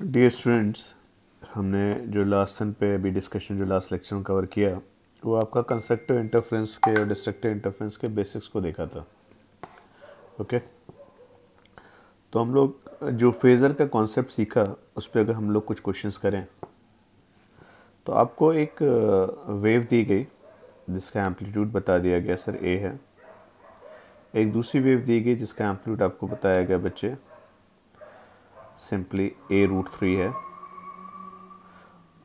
Dear students, हमने जो last सन पे अभी डिस्कशन जो लास्ट लेक्चर में कवर किया वो आपका कंस्ट्रक्टिव इंटरफेरेंस के और डिस्ट्रक्टिव इंटरफेरेंस के बेसिक्स को देखा था। ओके, तो हम लोग जो फेज़र का कॉन्सेप्ट सीखा उस पर अगर हम लोग कुछ क्वेश्चंस करें तो आपको एक वेव दी गई जिसका एम्पलीट्यूड बता दिया गया सर ए है। एक दूसरी वेव दी गई जिसका एम्पलीट्यूड आपको बताया गया बच्चे सिंपली a√3 है।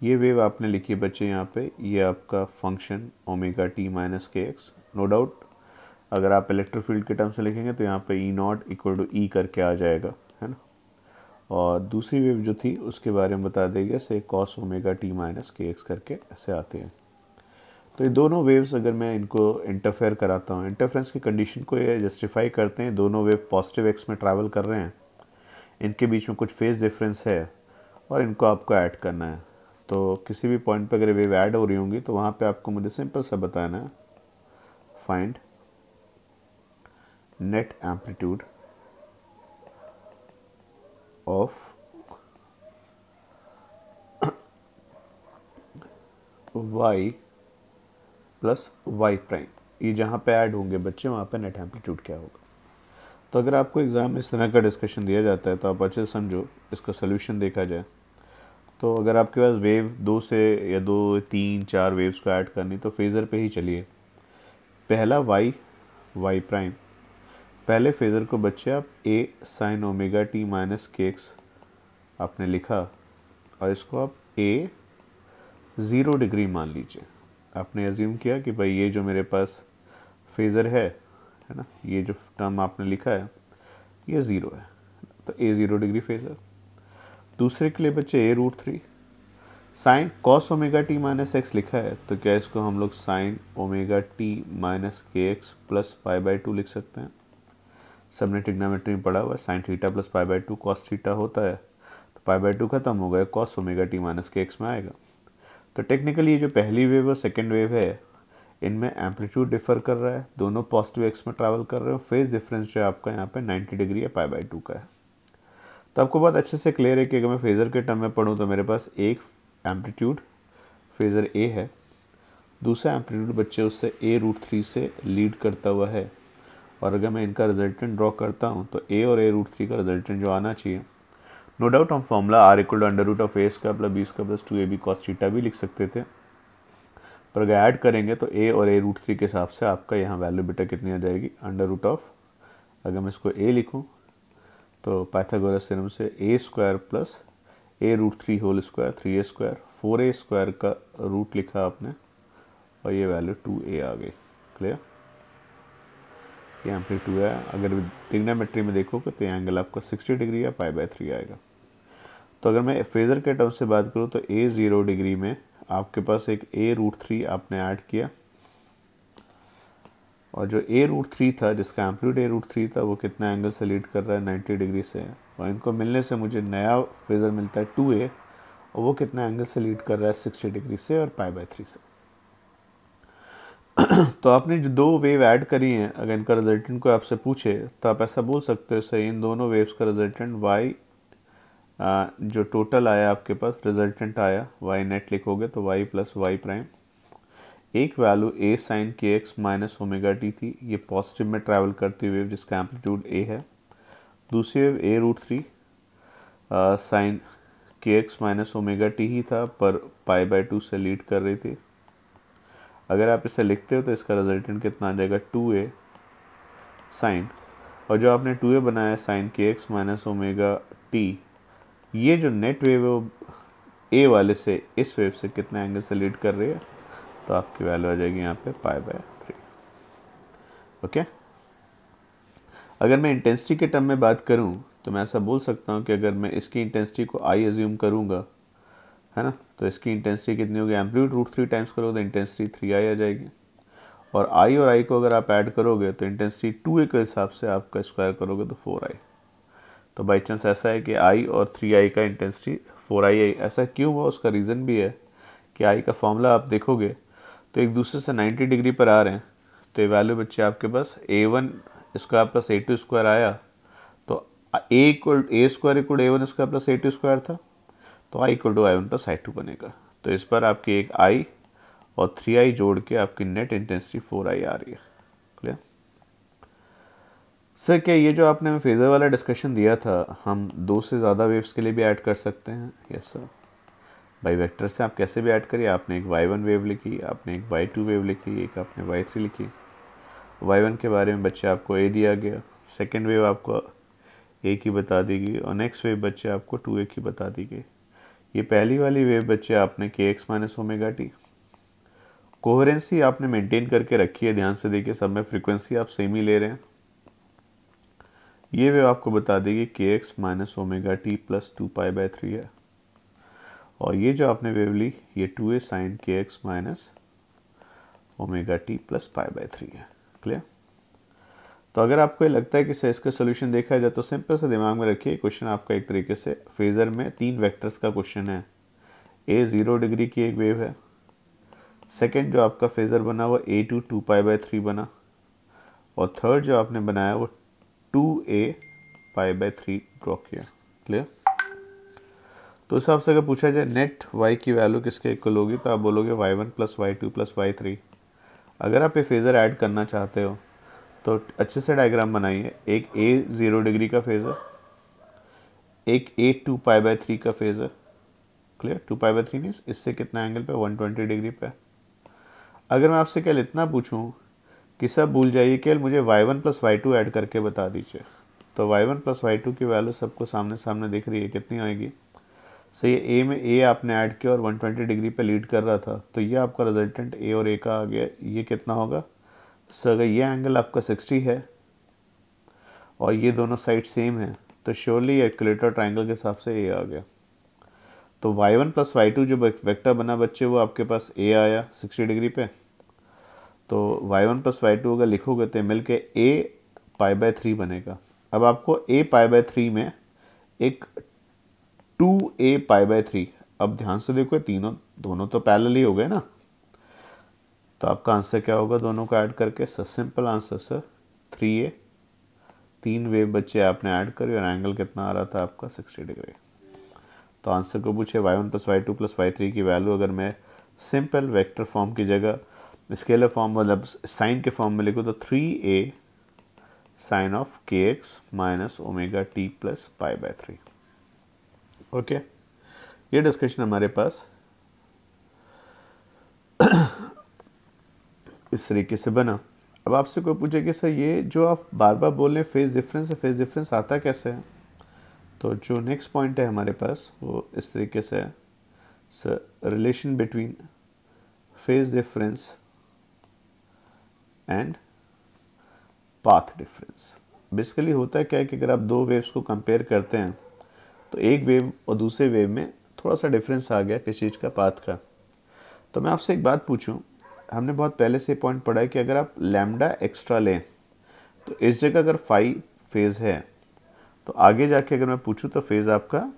ये वेव आपने लिखी है बच्चे यहाँ पे, ये आपका function omega T minus K x. No doubt अगर आप इलेक्ट्रिक फील्ड के टर्म से लिखेंगे तो यहाँ पे E0 इक्वल टू ई करके आ जाएगा, है ना। और दूसरी वेव जो थी उसके बारे में बता देंगे से cos omega T minus K x करके ऐसे आते हैं। तो ये दोनों वेव्स अगर मैं इनको इंटरफेयर कराता हूँ, इंटरफेरेंस की कंडीशन को ये जस्टिफाई करते हैं, दोनों वेव पॉजिटिव एक्स में ट्रैवल कर रहे हैं, इनके बीच में कुछ फेज डिफरेंस है और इनको आपको ऐड करना है। तो किसी भी पॉइंट पे अगर वेव ऐड हो रही होंगी तो वहाँ पे आपको मुझे सिंपल सा बताना है, find net amplitude of y plus Y prime. ये जहाँ पे ऐड होंगे बच्चे वहाँ पे नेट एम्पलीट्यूड क्या होगा। तो अगर आपको एग्ज़ाम में इस तरह का डिस्कशन दिया जाता है तो आप अच्छे से समझो, इसका सोल्यूशन देखा जाए तो अगर आपके पास वेव दो से या दो तीन चार वेव्स को ऐड करनी तो फेज़र पे ही चलिए। पहला वाई प्राइम, पहले फेज़र को बच्चे आप ए sine omega T minus K x आपने लिखा और इसको आप ए 0 डिग्री मान लीजिए। आपने एज्यूम किया कि भाई ये जो मेरे पास फेज़र है ना, ये जो टर्म आपने लिखा है ये 0 है, तो ए 0 डिग्री फेज़र। दूसरे के लिए बच्चे a√3 sine cos omega T minus x लिखा है तो क्या इसको हम लोग sine omega T minus K x plus π/2 लिख सकते हैं। सबने ट्रिग्नोमेट्री में पढ़ा हुआ है, sine theta plus π/2 cos theta होता है, तो π/2 खत्म हो गया, cos omega T minus K X में आएगा। तो टेक्निकली ये जो पहली वेव और सेकेंड वेव है इनमें एम्पलीट्यूड डिफर कर रहा है, दोनों पॉजिटिव एक्स में ट्रैवल कर रहे हो, फेज डिफरेंस जो है आपका यहाँ पे 90 डिग्री या π/2 का है। तो आपको बहुत अच्छे से क्लियर है कि अगर मैं फेज़र के टर्म में पढ़ूँ तो मेरे पास एक एम्पलीट्यूड फेज़र ए है, दूसरा एम्पलीट्यूड बच्चे उससे a√3 से लीड करता हुआ है, और अगर मैं इनका रिजल्टेंट ड्रॉ करता हूँ तो a और a√3 का रिजल्टेंट जो आना चाहिए, नो डाउट हम formula r equal to under root of a² plus b² plus 2ab cos theta भी लिख सकते थे, पर अगर ऐड करेंगे तो a और a√3 के हिसाब से आपका यहाँ वैल्यू बेटा कितनी आ जाएगी, अंडर रूट ऑफ, अगर मैं इसको a लिखूँ तो पाइथागोरस थ्योरम से a² plus a√3 whole square 3a², 4a² का रूट लिखा आपने और ये वैल्यू 2a आ गई। क्लियर, ये एम्पलीट्यूड है। अगर ट्रिग्नोमेट्री में देखोगे तो एंगल आपका 60 डिग्री या π/3 आएगा। तो अगर मैं फेज़र के टर्म से बात करूँ तो a 0 डिग्री में आपके पास एक a√3 आपने ऐड किया, और जो a√3 था जिसका एम्पलीट्यूड a√3 था वो कितना एंगल से लीड कर रहा है, 90 डिग्री से, और इनको मिलने से मुझे नया फेज़र मिलता है 2a, और वो कितना एंगल से लीड कर रहा है, 60 डिग्री से और π/3 से। तो आपने जो दो वेव ऐड करी हैं, अगर इनका रिजल्टेंट को आपसे पूछे तो आप ऐसा बोल सकते हो सही, इन दोनों वेव्स का रिजल्टेंट y जो टोटल आया आपके पास रिजल्टेंट आया y नेट लिखोगे तो y प्लस वाई प्राइम, एक वैल्यू a साइन के एक्स माइनस ओमेगा टी थी, ये पॉजिटिव में ट्रैवल करती वेव जिसका एम्पलीट्यूड a है। दूसरी वेव a√3 साइन के एक्स माइनस ओमेगा टी ही था पर π/2 से लीड कर रही थी। अगर आप इसे लिखते हो तो इसका रिजल्टेंट कितना आ जाएगा, 2a साइन, और जो आपने 2a बनाया साइन के एक्स माइनस ओमेगा टी, ये जो नेट वेव है a वाले से इस वेव से कितना एंगल से लीड कर रही है, तो आपकी वैल्यू आ जाएगी यहाँ पे π/3। ओके, अगर मैं इंटेंसिटी के टर्म में बात करूँ तो मैं ऐसा बोल सकता हूँ कि अगर मैं इसकी इंटेंसिटी को I एज्यूम करूँगा, है ना, तो इसकी इंटेंसिटी कितनी होगी, एम्पलीट्यूड √3 टाइम्स करोगे तो इंटेंसिटी 3i आ जाएगी, और I और I को अगर आप ऐड करोगे तो इंटेंसिटी 2a के हिसाब से आपका स्क्वायर करोगे तो 4i। तो बाई चांस ऐसा है कि I और 3i का इंटेंसिटी 4i, ऐसा क्यों हुआ उसका रीज़न भी है कि I का फॉर्मूला आप देखोगे तो एक दूसरे से 90 डिग्री पर आ रहे हैं, तो ये वैल्यू बच्चे आपके पास a1 square plus a2 square आया, तो a² equal a1 square plus a2 square था, तो i equal to i1 plus i2 बनेगा। तो इस पर आपकी एक i और 3i जोड़ के आपकी नेट इंटेंसिटी 4i आ रही है। Clear sir? क्या ये जो आपने फेज़र वाला डिस्कशन दिया था हम 2 से ज़्यादा वेव्स के लिए भी ऐड कर सकते हैं? Yes sir. बाई वेक्टर से आप कैसे भी ऐड करिए। आपने एक y1 वेव लिखी, आपने एक y2 वेव लिखी, एक आपने y3 लिखी। y1 के बारे में बच्चे आपको a दिया गया, सेकेंड वेव आपको a की बता दी गई और नेक्स्ट वेव बच्चे आपको 2a की बता दी गई। ये पहली वाली वेव बच्चे आपने kx minus omega T. Coherency आपने मेंटेन करके रखी है, ध्यान से देखिए सब में फ्रीक्वेंसी आप सेम ही ले रहे हैं। ये वेव आपको बता देगी kx minus omega T plus 2π/3 है और ये जो आपने वेव ली ये 2a sine kx minus omega T plus π/3 है। क्लियर? तो अगर आपको ये लगता है कि सर इसका सोल्यूशन देखा जाए तो सिंपल से दिमाग में रखिए, क्वेश्चन आपका एक तरीके से फेज़र में 3 वेक्टर्स का क्वेश्चन है। a 0 डिग्री की एक वेव है, सेकेंड जो आपका फेज़र बना वो a2 2π/3 बना और थर्ड जो आपने बनाया वो 2a π/3 ड्रॉ किया। क्लियर? तो उस हिसाब से अगर पूछा जाए नेट y की वैल्यू किसके इक्वल होगी तो आप बोलोगे y1 plus y2 plus y3। अगर आप ये फेज़र ऐड करना चाहते हो तो अच्छे से डायग्राम बनाइए। एक a 0 डिग्री का फेज़र, एक a 2π/3 का फेज़र। क्लियर? 2π/3 मीन्स इससे कितना एंगल पे 120 डिग्री पे। अगर मैं आपसे केवल इतना पूछूं कि सब भूल जाइए, केवल मुझे y1 प्लस y2 ऐड करके बता दीजिए, तो y1 प्लस y2 की वैल्यू सबको सामने सामने दिख रही है, कितनी आएगी? सही है, ए में ए आपने ऐड किया और 120 डिग्री पे लीड कर रहा था तो ये आपका रिजल्टेंट ए और ए का आ गया। ये कितना होगा सर? अगर ये एंगल आपका 60 है और ये दोनों साइड सेम है तो श्योरली इक्विलेटरल ट्रायंगल के हिसाब से ए आ गया। तो y1 प्लस y2 जो वेक्टर बना बच्चे वो आपके पास ए आया 60 डिग्री पे। तो y1 प्लस y2 अगर लिखोगे तो मिल के a π/3 बनेगा। अब आपको a π/3 में एक 2a π/3, अब ध्यान से देखो दोनों तो पैरेलल ही हो गए ना, तो आपका आंसर क्या होगा दोनों को ऐड करके? Sir simple answer sir 3a। 3 wave बच्चे आपने ऐड करी और एंगल कितना आ रहा था आपका 60 डिग्री। तो आंसर को पूछे y1 plus y2 plus y3 की वैल्यू अगर मैं सिंपल वेक्टर फॉर्म की जगह स्केलर फॉर्म मतलब साइन के फॉर्म में लिखूँ तो 3a sine of kx minus omega T plus π/3। Okay, ये डिस्कशन हमारे पास इस तरीके से बना। अब आपसे कोई पूछे कि सर ये जो आप बार बार बोल रहे हैं फेज डिफरेंस है, फेज डिफरेंस आता कैसे है? तो जो नेक्स्ट पॉइंट है हमारे पास वो इस तरीके से है sir, relation between phase difference and path difference. Basically होता है क्या है कि अगर आप दो वेव्स को कंपेयर करते हैं तो एक वेव और दूसरे वेव में थोड़ा सा डिफरेंस आ गया किसी चीज़ का, पाथ का। तो मैं आपसे एक बात पूछूं, हमने बहुत पहले से पॉइंट पढ़ा है कि अगर आप लैम्डा एक्स्ट्रा लें तो इस जगह अगर फाई फेज़ है तो आगे जाके अगर मैं पूछूं तो फेज़ आपका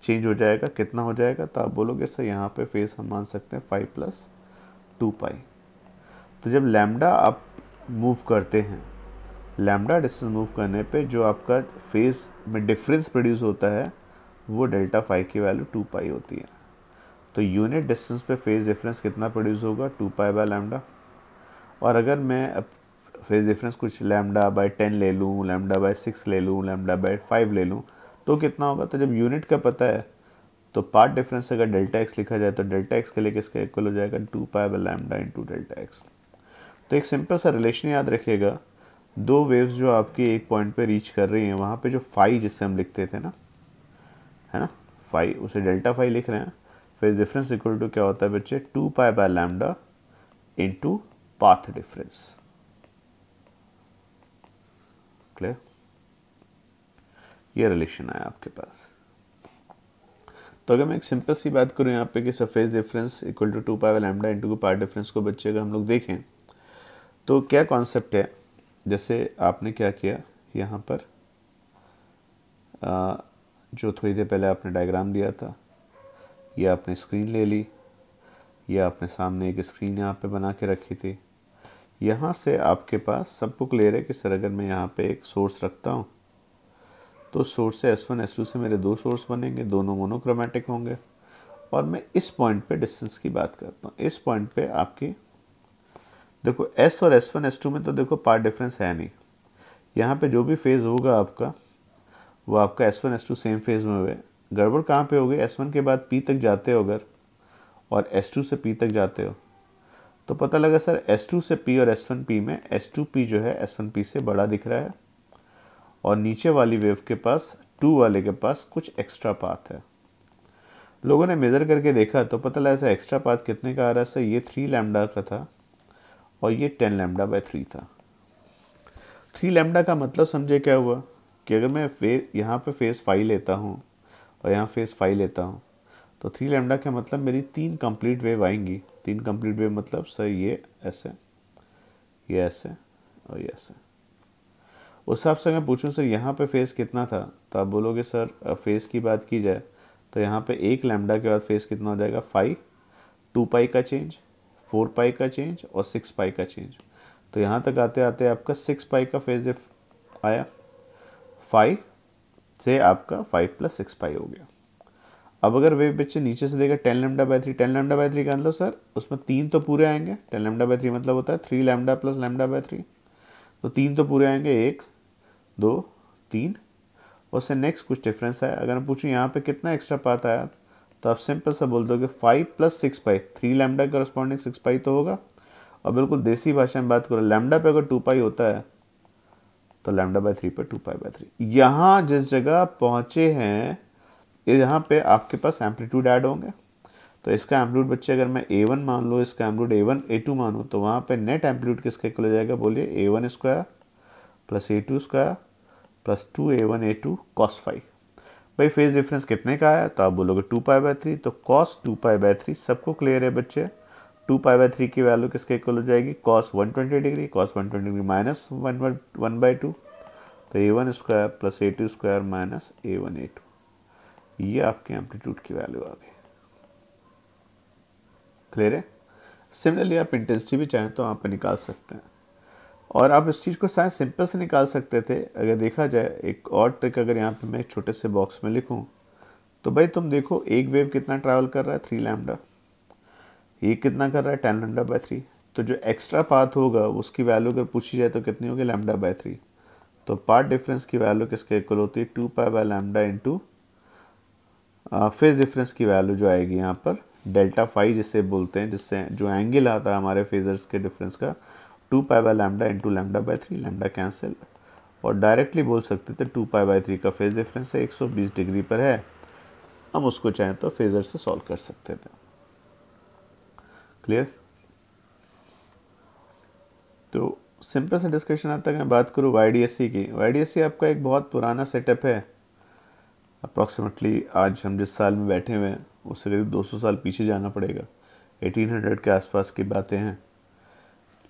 चेंज हो जाएगा, कितना हो जाएगा? तो आप बोलोगे सर यहाँ पे फेज़ हम मान सकते हैं 5 + 2π। तो जब लैम्डा आप मूव करते हैं, लैम्डा डिस्टेंस मूव करने पे जो आपका फेज़ में डिफरेंस प्रोड्यूस होता है वो डेल्टा फाई की वैल्यू 2π होती है। तो यूनिट डिस्टेंस पे फेज़ डिफरेंस कितना प्रोड्यूस होगा? 2π/λ। और अगर मैं अब फेज़ डिफरेंस कुछ λ/10 ले लूँ, λ/6 ले लूँ, λ/5 ले लूँ तो कितना होगा? तो जब यूनिट का पता है तो पार्ट डिफरेंस अगर डेल्टा एक्स लिखा जाए तो डेल्टा एक्स के लिए किसका इक्वल हो जाएगा? 2π/λ इंटू डेल्टा एक्स। तो एक सिंपल सा रिलेशन याद रखिएगा, दो वेव्स जो आपकी एक पॉइंट पे रीच कर रही हैं वहाँ पे जो फाई जिससे हम लिखते थे ना, है ना, फाई, उसे डेल्टा फाई लिख रहे हैं। फेज डिफरेंस इक्वल टू क्या होता है बच्चे? 2π/λ इंटू पाथ डिफरेंस। क्लियर? ये रिलेशन आया आपके पास। तो अगर मैं एक सिंपल सी बात करूँ यहाँ पे कि phase difference equal to 2π/λ into path difference को बच्चे अगर हम लोग देखें तो क्या कॉन्सेप्ट है? जैसे आपने क्या किया यहाँ पर जो थोड़ी देर पहले आपने डायग्राम दिया था, ये आपने स्क्रीन ले ली, ये आपने सामने एक स्क्रीन यहाँ पे बना के रखी थी। यहाँ से आपके पास सबको क्लियर है कि सर अगर मैं यहाँ पे एक सोर्स रखता हूँ तो सोर्स से S1 S2 से मेरे दो सोर्स बनेंगे, दोनों मोनोक्रोमेटिक होंगे। और मैं इस पॉइंट पे डिस्टेंस की बात करता हूँ। इस पॉइंट पे आपकी देखो S और S1 S2 में तो देखो पार्ट डिफरेंस है नहीं। यहाँ पे जो भी फेज़ होगा आपका वो आपका S1 S2 सेम फेज़ में हुए। गड़बड़ कहाँ पे होगी, S1 के बाद P तक जाते हो अगर और S2 से P तक जाते हो तो पता लगा सर S2 से P और S1 P में S2P जो है S1 P से बड़ा दिख रहा है और नीचे वाली वेव के पास 2 वाले के पास कुछ एक्स्ट्रा पाथ है। लोगों ने मेज़र करके देखा तो पता लगा ऐसा एक्स्ट्रा पाथ कितने का आ रहा है सर, ये 3 लैम्डा का था और ये 10 लैम्डा बाय 3 था। 3 लैम्डा का मतलब समझे क्या हुआ कि अगर मैं यहाँ पे फेज़ 5 लेता हूँ और यहाँ फेज़ 5 लेता हूँ तो 3 लैम्डा का मतलब मेरी 3 कंप्लीट वेव आएंगी। 3 कंप्लीट वेव मतलब सर ये ऐसे, ये ऐसे और ये ऐसे। उस हिसाब से मैं पूछूं सर यहाँ पे फेज़ कितना था तो आप बोलोगे सर फेज़ की बात की जाए तो यहाँ पे 1 लैम्डा के बाद फेज़ कितना हो जाएगा 5, 2 पाई का चेंज, 4 पाई का चेंज और 6 पाई का चेंज। तो यहाँ तक आते आते आपका 6 पाई का फेज़ आया, 5 से आपका 5 + 6 पाई हो गया। अब अगर वेव बच्चे नीचे से देगा 10 लैम्डा बाय 3, 10 लैम्डा बाय 3 का मतलब सर उसमें 3 तो पूरे आएंगे। 10 लैम्डा बाय 3 मतलब होता है 3 लैम्डा प्लस लैम्डा बाय 3, तो 3 तो पूरे आएंगे, 1 2 3। उससे नेक्स्ट कुछ डिफरेंस है। अगर मैं पूछूं यहाँ पे कितना एक्स्ट्रा पाथ आया तो आप सिंपल सा बोल दोगे 5 + 6 पाई, 3 लैम्डा करस्पॉन्डिंग 6 पाई तो होगा। और बिल्कुल देसी भाषा में बात करो, लैम्डा पे अगर 2 पाई होता है तो लैम्डा बाय 3 पे 2 पाई बाय 3। यहाँ जिस जगह पहुँचे हैं यहाँ पे आपके पास एम्पलीट्यूड ऐड होंगे। तो इसका एम्पलीट्यूड बच्चे अगर मैं A1 मान लो, इसका एम्पलीट्यूड A1 A2 मानूँ तो वहाँ पे नेट एम्पलीट्यूड किसका इक्वल हो जाएगा, बोलिए A1 square plus A2 square plus 2A1 A2 cos 5। भाई फेज डिफरेंस कितने का आया तो आप बोलोगे 2 पाई बाय 3, तो cos 2 पाई बाय 3 सबको क्लियर है बच्चे। 2 पाई बाय 3 की वैल्यू किसके इक्वल हो जाएगी, cos 120 degree, cos 120 degree minus 1/2, तो A1 square plus A2 square minus A1 A2, ये आपके एम्पलीट्यूड की वैल्यू आ गई। क्लियर है। सिमिलरली आप इंटेंसिटी भी चाहें तो आप निकाल सकते हैं और आप इस चीज़ को शायद सिंपल से निकाल सकते थे। अगर देखा जाए एक और ट्रिक अगर यहाँ पे मैं एक छोटे से बॉक्स में लिखूँ तो भाई तुम देखो एक वेव कितना ट्रैवल कर रहा है 3 लैम्डा, ये कितना कर रहा है 10 लैम्डा बाय 3। तो जो एक्स्ट्रा पाथ होगा उसकी वैल्यू अगर पूछी जाए तो कितनी होगी लैम्डा बाय 3। तो पाथ डिफरेंस की वैल्यू किसके इक्वल होती है 2 pi by lambda into phase difference की वैल्यू जो आएगी यहाँ पर डेल्टा फाई जिसे बोलते हैं, जिससे जो एंगल आता है हमारे फेजर्स के डिफरेंस का 2 pi by lambda into lambda by 3, lambda cancel और डायरेक्टली बोल सकते थे 2 पाई बाय 3 का फेज डिफरेंस है 120 डिग्री पर है। हम उसको चाहें तो फेजर से सॉल्व कर सकते थे। क्लियर। तो सिंपल सा डिस्कशन आता है। मैं बात करूँ YDSC की, YDSC आपका एक बहुत पुराना सेटअप है। अप्रॉक्सीमेटली आज हम जिस साल में बैठे हुए हैं उससे करीब 200 साल पीछे जाना पड़ेगा, 1800 के आसपास की बातें हैं।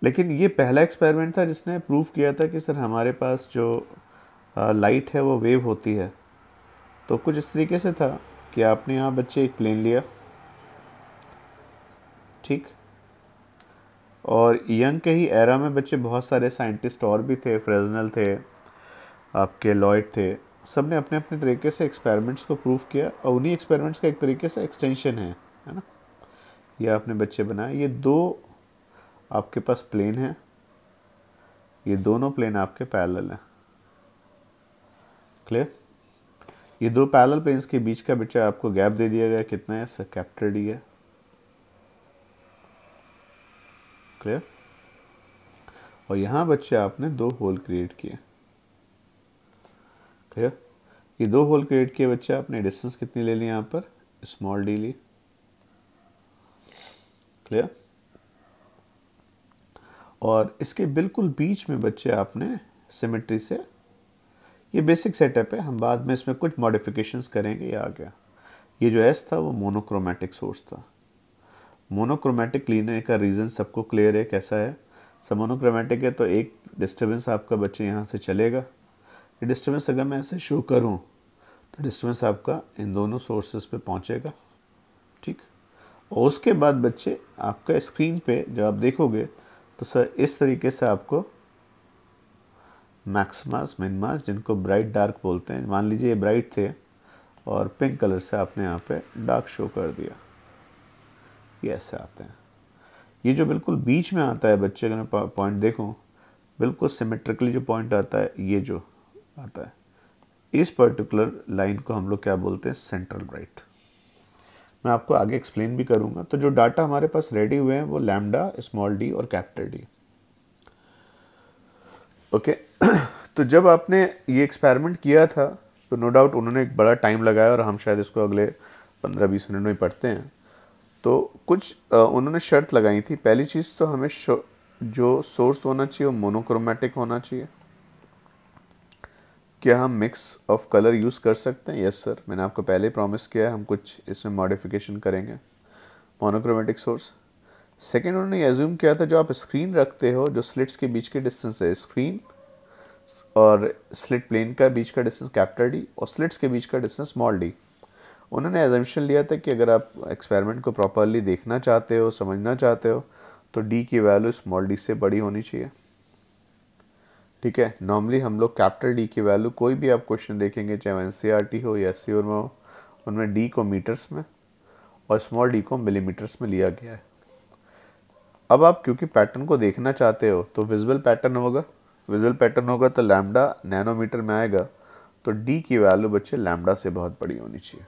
लेकिन ये पहला एक्सपेरिमेंट था जिसने प्रूव किया था कि सर हमारे पास जो लाइट है वो वेव होती है। तो कुछ इस तरीके से था कि आपने यहाँ बच्चे एक प्लेन लिया, ठीक, और यंग के ही एरा में बच्चे बहुत सारे साइंटिस्ट और भी थे, फ्रेजनल थे, आपके लॉयड थे, सब ने अपने अपने तरीके से एक्सपेरिमेंट्स को प्रूव किया और उन्हीं एक्सपेरिमेंट्स का एक तरीके से एक्सटेंशन है ना। ये आपने बच्चे बनाए, ये दो आपके पास प्लेन है, ये दोनों प्लेन आपके पैरेलल हैं। क्लियर। ये दो पैरेलल प्लेन्स के बीच का बच्चा आपको गैप दे दिया गया, कितना है सर, कैपिटल डी है। क्लियर। और यहाँ बच्चे आपने दो होल क्रिएट किए। क्लियर। ये दो होल क्रिएट किए बच्चे आपने, डिस्टेंस कितनी ले ली यहाँ पर, स्मॉल डी ली। क्लियर। और इसके बिल्कुल बीच में बच्चे आपने सिमेट्री से, ये बेसिक सेटअप है, हम बाद में इसमें कुछ मॉडिफिकेशंस करेंगे, ये आ गया। ये जो एस था वो मोनोक्रोमेटिक सोर्स था। मोनोक्रोमेटिक लेने का रीज़न सबको क्लियर है कैसा है। सब मोनोक्रोमेटिक है तो एक डिस्टर्बेंस आपका बच्चे यहाँ से चलेगा। ये डिस्टर्बेंस अगर मैं ऐसे शो करूँ तो डिस्टर्बेंस आपका इन दोनों सोर्सेज पे पहुँचेगा, ठीक। और उसके बाद बच्चे आपका स्क्रीन पे जब आप देखोगे तो सर इस तरीके से आपको मैक्सिमास मिनिमास, जिनको ब्राइट डार्क बोलते हैं, मान लीजिए ये ब्राइट थे और पिंक कलर से आपने यहाँ पे डार्क शो कर दिया। ये ऐसे आते हैं। ये जो बिल्कुल बीच में आता है बच्चे, अगर मैं पॉइंट देखूं, बिल्कुल सिमेट्रिकली जो पॉइंट आता है, ये जो आता है, इस पर्टिकुलर लाइन को हम लोग क्या बोलते हैं, सेंट्रल राइट। मैं आपको आगे एक्सप्लेन भी करूंगा। तो जो डाटा हमारे पास रेडी हुए हैं वो लैम्डा, स्मॉल डी और कैपिटल डी। ओके तो जब आपने ये एक्सपेरिमेंट किया था तो नो डाउट उन्होंने एक बड़ा टाइम लगाया, और हम शायद इसको अगले 15-20 मिनट में पढ़ते हैं। तो कुछ उन्होंने शर्त लगाई थी। पहली चीज़ तो हमें जो सोर्स होना चाहिए वो मोनोक्रोमेटिक होना चाहिए। क्या हम मिक्स ऑफ कलर यूज़ कर सकते हैं? यस सर, मैंने आपको पहले प्रॉमिस किया है हम कुछ इसमें मॉडिफिकेशन करेंगे। Monochromatic source. सेकेंड, उन्होंने एज्यूम किया था जो आप स्क्रीन रखते हो, जो स्लिट्स के बीच के डिस्टेंस है, स्क्रीन और स्लिट प्लेन का बीच का डिस्टेंस कैपिटल डी और स्लिट्स के बीच का डिस्टेंस स्मॉल डी। उन्होंने एजम्पशन लिया था कि अगर आप एक्सपेरिमेंट को प्रॉपरली देखना चाहते हो, समझना चाहते हो, तो डी की वैल्यू स्मॉल डी से बड़ी होनी चाहिए। ठीक है, नॉर्मली हम लोग कैपिटल डी की वैल्यू, कोई भी आप क्वेश्चन देखेंगे चाहे वो एनसीईआरटी हो या एससीओ में हो, उनमें डी को मीटर्स में और स्मॉल डी को मिलीमीटर्स में लिया गया है। अब आप क्योंकि पैटर्न को देखना चाहते हो तो विजुअल पैटर्न होगा तो लैम्डा नैनोमीटर में आएगा, तो डी की वैल्यू बच्चे लैम्डा से बहुत बड़ी होनी चाहिए।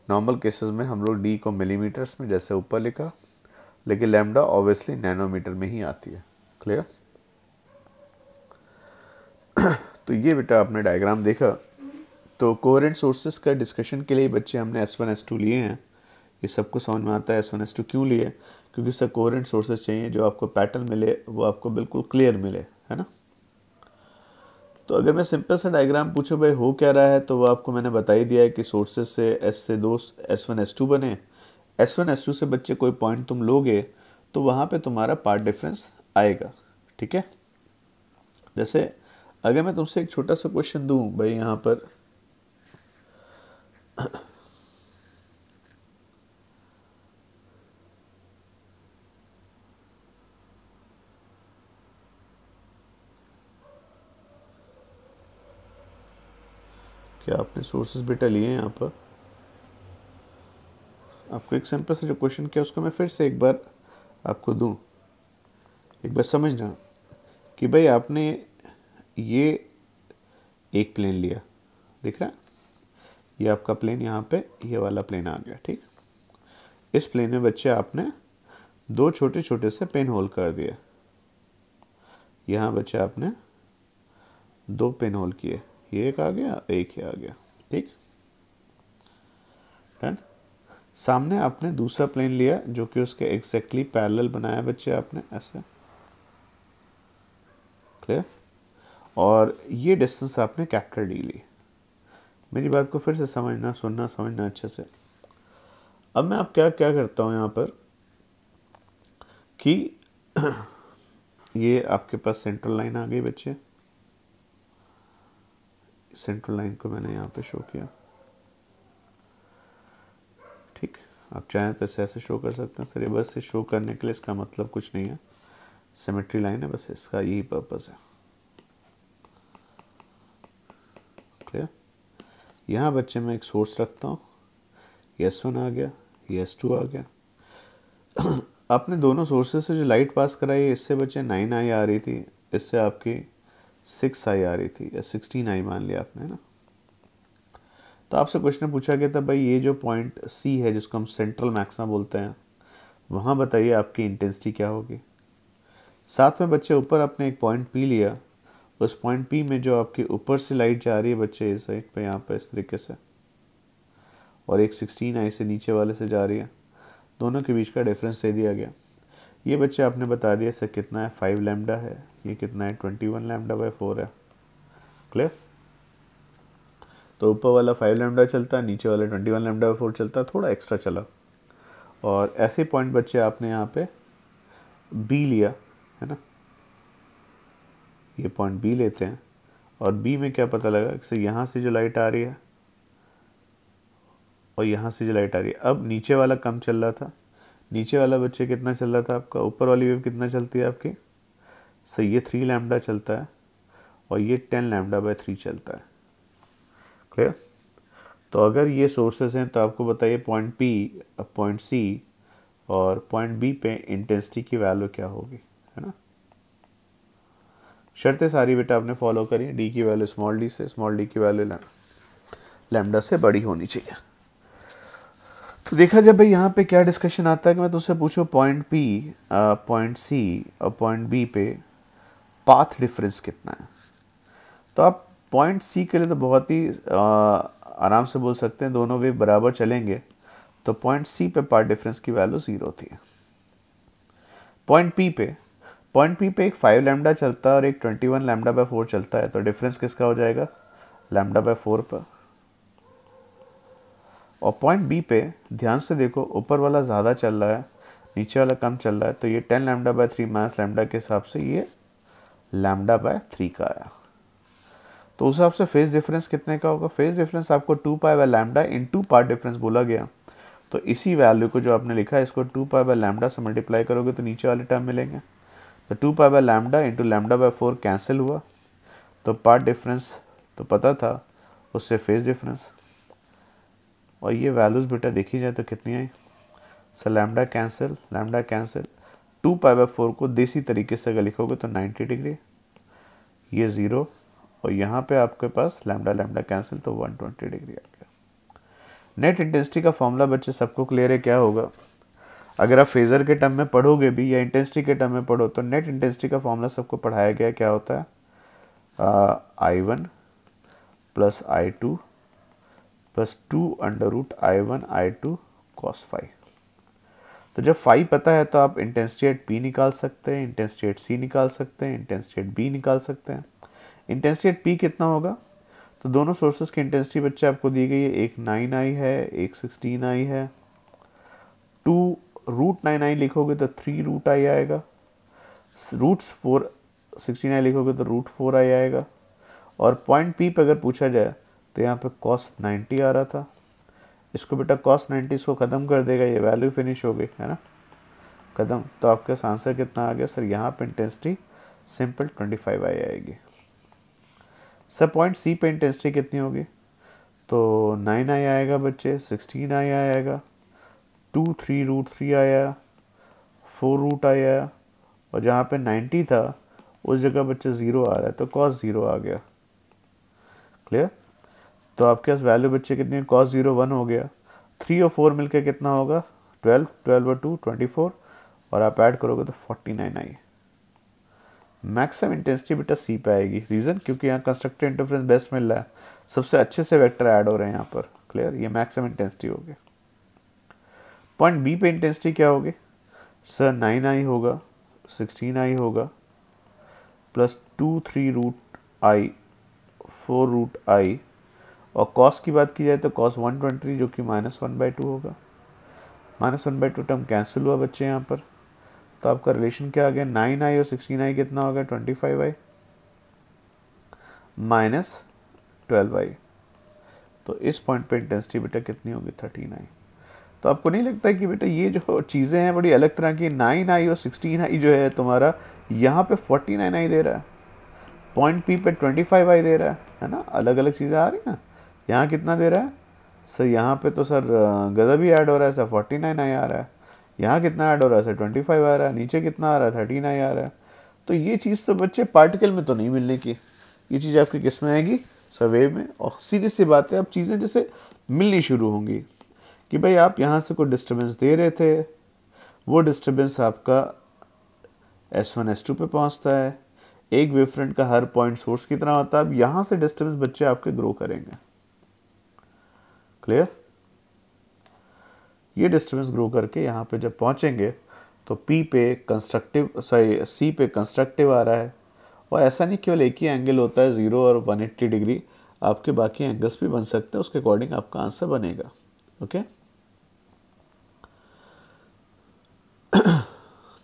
नॉर्मल केसेस में हम लोग डी को मिलीमीटर्स में जैसे ऊपर लिखा, लेकिन लैम्डा ऑब्वियसली नैनोमीटर में ही आती है। क्लियर? तो ये बेटा आपने डायग्राम देखा। तो कोहेरेंट सोर्सेस का डिस्कशन के लिए बच्चे हमने S1 S2 लिए हैं। ये सबको समझ में आता है S1 S2 क्यों लिए, क्योंकि इससे कोहेरेंट सोर्सेस चाहिए, जो आपको पैटर्न मिले वो आपको बिल्कुल क्लियर मिले, है ना। तो अगर मैं सिंपल सा डायग्राम पूछूं भाई हो क्या रहा है, तो वो आपको मैंने बता ही दिया है कि सोर्सेज से S2 S1 S2 बने। S1 S2 से बच्चे कोई पॉइंट तुम लोगे तो वहाँ पे तुम्हारा पार्ट डिफरेंस आएगा। ठीक है, जैसे अगर मैं तुमसे एक छोटा सा क्वेश्चन दूं भाई, यहाँ पर क्या आपने सोर्सेज बेटा लिए हैं, यहाँ पर आपको एक सिंपल सा जो क्वेश्चन किया उसको मैं फिर से एक बार आपको दूं, एक बार समझना कि भाई आपने ये एक प्लेन लिया, दिख रहा है, ये आपका प्लेन, यहाँ पे ये वाला प्लेन आ गया। ठीक, इस प्लेन में बच्चे आपने दो छोटे छोटे से पेन होल कर दिए। यहाँ बच्चे आपने दो पेन होल किए, ये एक आ गया, एक ही आ गया। ठीक, डन। सामने आपने दूसरा प्लेन लिया जो कि उसके एग्जैक्टली पैरेलल बनाया बच्चे आपने ऐसे। क्लियर? और ये डिस्टेंस आपने कैपिटल डी ली। मेरी बात को फिर से समझना, सुनना, समझना अच्छे से। अब मैं आप क्या क्या करता हूँ यहाँ पर कि ये आपके पास सेंट्रल लाइन आ गई बच्चे। सेंट्रल लाइन को मैंने यहाँ पे शो किया। ठीक, आप चाहें तो ऐसे शो कर सकते हैं। सर ये बस से शो करने के लिए, इसका मतलब कुछ नहीं है, सिमेट्री लाइन है, बस इसका यही पर्पस है। क्लियर? यहाँ बच्चे मैं एक सोर्स रखता हूँ, S1 आ गया, S2 आ गया। आपने दोनों सोर्सेस से जो लाइट पास कराई है, इससे बच्चे 9i आ रही थी, इससे आपकी 6i आ रही थी, या 16i मान लिया आपने, ना। तो आपसे क्वेश्चन पूछा गया था भाई ये जो पॉइंट C है जिसको हम सेंट्रल मैक्सिमा बोलते हैं, वहाँ बताइए आपकी इंटेंसिटी क्या होगी। साथ में बच्चे ऊपर आपने एक पॉइंट P लिया, उस पॉइंट P में जो आपकी ऊपर से लाइट जा रही है बच्चे इस साइड पे, यहाँ पे इस तरीके से, और एक 16i से नीचे वाले से जा रही है, दोनों के बीच का डिफरेंस दे दिया गया। ये बच्चे आपने बता दिया सर कितना है, 5 लैम्डा है, ये कितना है, 21 लैम्डा बाय 4 है। क्लियर? तो ऊपर वाला 5 लैम्डा चलता है, नीचे वाला 21 लैम्डा बाय 4 चलता है, थोड़ा एक्स्ट्रा चला। और ऐसे पॉइंट बच्चे आपने यहाँ पे B लिया है ना, ये पॉइंट B लेते हैं, और B में क्या पता लगा कि यहाँ से जो लाइट आ रही है और यहाँ से जो लाइट आ रही है, अब नीचे वाला कम चल रहा था, नीचे वाला बच्चे कितना चल रहा था आपका, ऊपर वाली वेव कितना चलती है आपकी, सही ये 3 लैम्डा चलता है, और ये 10 लैम्डा बाय 3 चलता है। क्लियर? तो अगर ये सोर्सेस हैं तो आपको बताइए पॉइंट P, पॉइंट C और पॉइंट बी पे इंटेंसिटी की वैल्यू क्या होगी, है ना। शर्तें सारी बेटा आपने फॉलो करी, डी की वैल्यू स्मॉल डी से, स्मॉल डी की वैल्यू लैम्डा से बड़ी होनी चाहिए। तो देखा जब भाई यहाँ पे क्या डिस्कशन आता है कि मैं तुझसे पूछूं पॉइंट पी, पॉइंट सी और पॉइंट बी पे पाथ डिफरेंस कितना है, तो आप पॉइंट सी के लिए तो बहुत ही आराम से बोल सकते हैं दोनों वे बराबर चलेंगे, तो पॉइंट सी पे पाथ डिफरेंस की वैल्यू 0 थी। पॉइंट पी पे एक 5 लैम्डा चलता है और एक 21 लैम्डा बाय 4 चलता है, तो डिफरेंस किसका हो जाएगा, लैम्डा बाय 4 पर। और पॉइंट बी पे ध्यान से देखो, ऊपर वाला ज़्यादा चल रहा है, नीचे वाला कम चल रहा है, तो ये 10 लैम्डा बाय 3 माइनस लैम्डा के हिसाब से ये लैम्डा बाय 3 का आया। तो उस हिसाब से फेज डिफरेंस कितने का होगा, फेज डिफरेंस आपको 2 pi by lambda into path difference बोला गया, तो इसी वैल्यू को जो आपने लिखा है इसको 2 पाई बाय लैम्डा से मल्टीप्लाई करोगे तो नीचे वाले टर्म मिलेंगे, तो 2 pi by lambda into lambda by 4 cancel हुआ, तो पार्ट डिफरेंस तो पता था, उससे फेज डिफरेंस, और ये वैल्यूज़ बेटा देखी जाए तो कितनी आई, sir lambda cancel 2 pi by 4 को देसी तरीके से अगर लिखोगे तो 90 डिग्री, ये 0, और यहाँ पे आपके पास लैम्डा कैंसिल तो 120 डिग्री आ गया। नेट इंटेंसिटी का फॉर्मूला बच्चे सबको क्लियर है क्या होगा, अगर आप फेजर के टर्म में पढ़ोगे भी या इंटेंसिटी के टर्म में पढ़ो तो नेट इंटेंसिटी का फॉर्मूला सबको पढ़ाया गया, क्या होता है, I1 plus I2 plus 2 under root I1 I2 cos phi. तो जब फाई पता है तो आप इंटेंसिटी एट P निकाल सकते हैं, इंटेंसिटी एट C निकाल सकते हैं, इंटेंसिटी एट B निकाल सकते हैं। इंटेंसिटी एट P कितना होगा, तो दोनों सोर्सेज की इंटेंसिटी बच्चे आपको दी गई है, एक 9i है, एक 16i है, 2 रूट 9i लिखोगे तो 3 रूट i आएगा, रूट्स 4 16i लिखोगे तो रूट 4i आएगा, और पॉइंट P पे अगर पूछा जाए तो यहाँ पे cos 90 आ रहा था, इसको बेटा cos 90 इसको ख़त्म कर देगा, ये वैल्यू फिनिश हो गई, है ना, ख़त्म। तो आपका आंसर कितना आ गया सर, यहाँ पे इंटेंसिटी सिंपल 25i आएगी। सर पॉइंट सी पे इंटेंसिटी कितनी होगी, तो 9i आएगा बच्चे, 16i आएगा, 2 3 रूट 3 आया, 4 रूट आया, और जहाँ पे 90 था उस जगह बच्चे 0 आ रहा है तो cos 0 आ गया, क्लियर। तो आपके पास वैल्यू बच्चे कितनी, cos 0 1 हो गया, 3 और 4 मिलकर कितना होगा 12, 12 और 2 24, और आप ऐड करोगे तो 49 आई। मैक्सिमम इंटेंसिटी बेटा सी पे आएगी, रीज़न क्योंकि यहाँ कंस्ट्रक्टिव इंटरफेरेंस बेस्ट मिल रहा है, सबसे अच्छे से वेक्टर ऐड हो रहे हैं यहाँ पर, क्लियर, ये मैक्सिमम इंटेंसिटी होगी। पॉइंट बी पे इंटेंसिटी क्या होगी सर, 9i होगा, 16i होगा, plus 2 3 root i 4 root i, और cos की बात की जाए तो cos 120 जो कि -1/2 होगा, -1/2 टर्म कैंसिल हुआ बच्चे यहाँ पर, तो आपका रिलेशन क्या आ गया, 9i और 16i कितना हो गया 25i माइनस 12i, तो इस पॉइंट पे इंटेंसिटी बेटा कितनी होगी 13i। तो आपको नहीं लगता है कि बेटा ये जो चीज़ें हैं बड़ी अलग तरह की, 9i और 16i जो है तुम्हारा यहाँ पे 49i दे रहा है, पॉइंट P पे 25i दे रहा है ना, अलग अलग चीज़ें आ रही ना, यहाँ कितना दे रहा है सर, यहाँ पे तो सर गज़ब ही ऐड हो रहा है सर, 49i आ रहा है, यहाँ कितना ऐड हो रहा है सर 25 आ रहा है, नीचे कितना आ रहा है 13i आ रहा है। तो ये चीज़ तो बच्चे पार्टिकल में तो नहीं मिलने की, ये चीज़ आपकी किस में आएगी सर, वेव में। और सीधी सी बात है अब चीज़ें जैसे मिलनी शुरू होंगी कि भाई आप यहाँ से कोई डिस्टर्बेंस दे रहे थे, वो डिस्टर्बेंस आपका S1 S2 पे पहुँचता है, एक वेवफ्रंट का हर पॉइंट सोर्स की तरह होता है, अब यहाँ से डिस्टर्बेंस बच्चे आपके ग्रो करेंगे, क्लियर। ये डिस्टर्बेंस ग्रो करके यहाँ पे जब पहुँचेंगे तो P पे कंस्ट्रक्टिव, सॉरी C पे कंस्ट्रक्टिव आ रहा है, और ऐसा नहीं केवल एक ही एंगल होता है 0 और 180 डिग्री, आपके बाकी एंगल्स भी बन सकते हैं, उसके अकॉर्डिंग आपका आंसर बनेगा, ओके।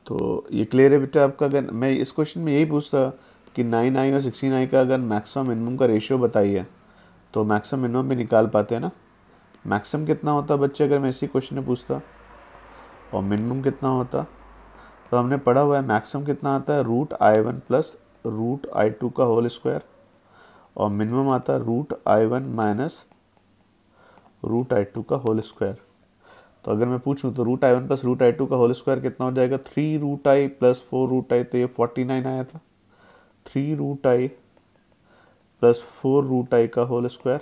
तो ये क्लियर है बेटा आपका। अगर मैं इस क्वेश्चन में यही पूछता कि 9i और 16i का अगर मैक्सिमम मिनिमम का रेशियो बताइए तो मैक्सिमम मिनिमम भी निकाल पाते हैं ना, मैक्सिमम कितना होता बच्चे अगर मैं इसी क्वेश्चन में पूछता, और मिनिमम कितना होता, तो हमने पढ़ा हुआ है मैक्सिमम कितना आता है √i1 प्लस √i2 का होल स्क्वायर, और मिनिमम आता है √i1 माइनस √i2 का होल स्क्वायर। तो अगर मैं पूछूं तो root I one plus root I two का होल स्क्वायर कितना हो जाएगा, 3 root I plus 4 root I, तो ये 49 आया था। 3 root I plus 4 root I का होल स्क्वायर,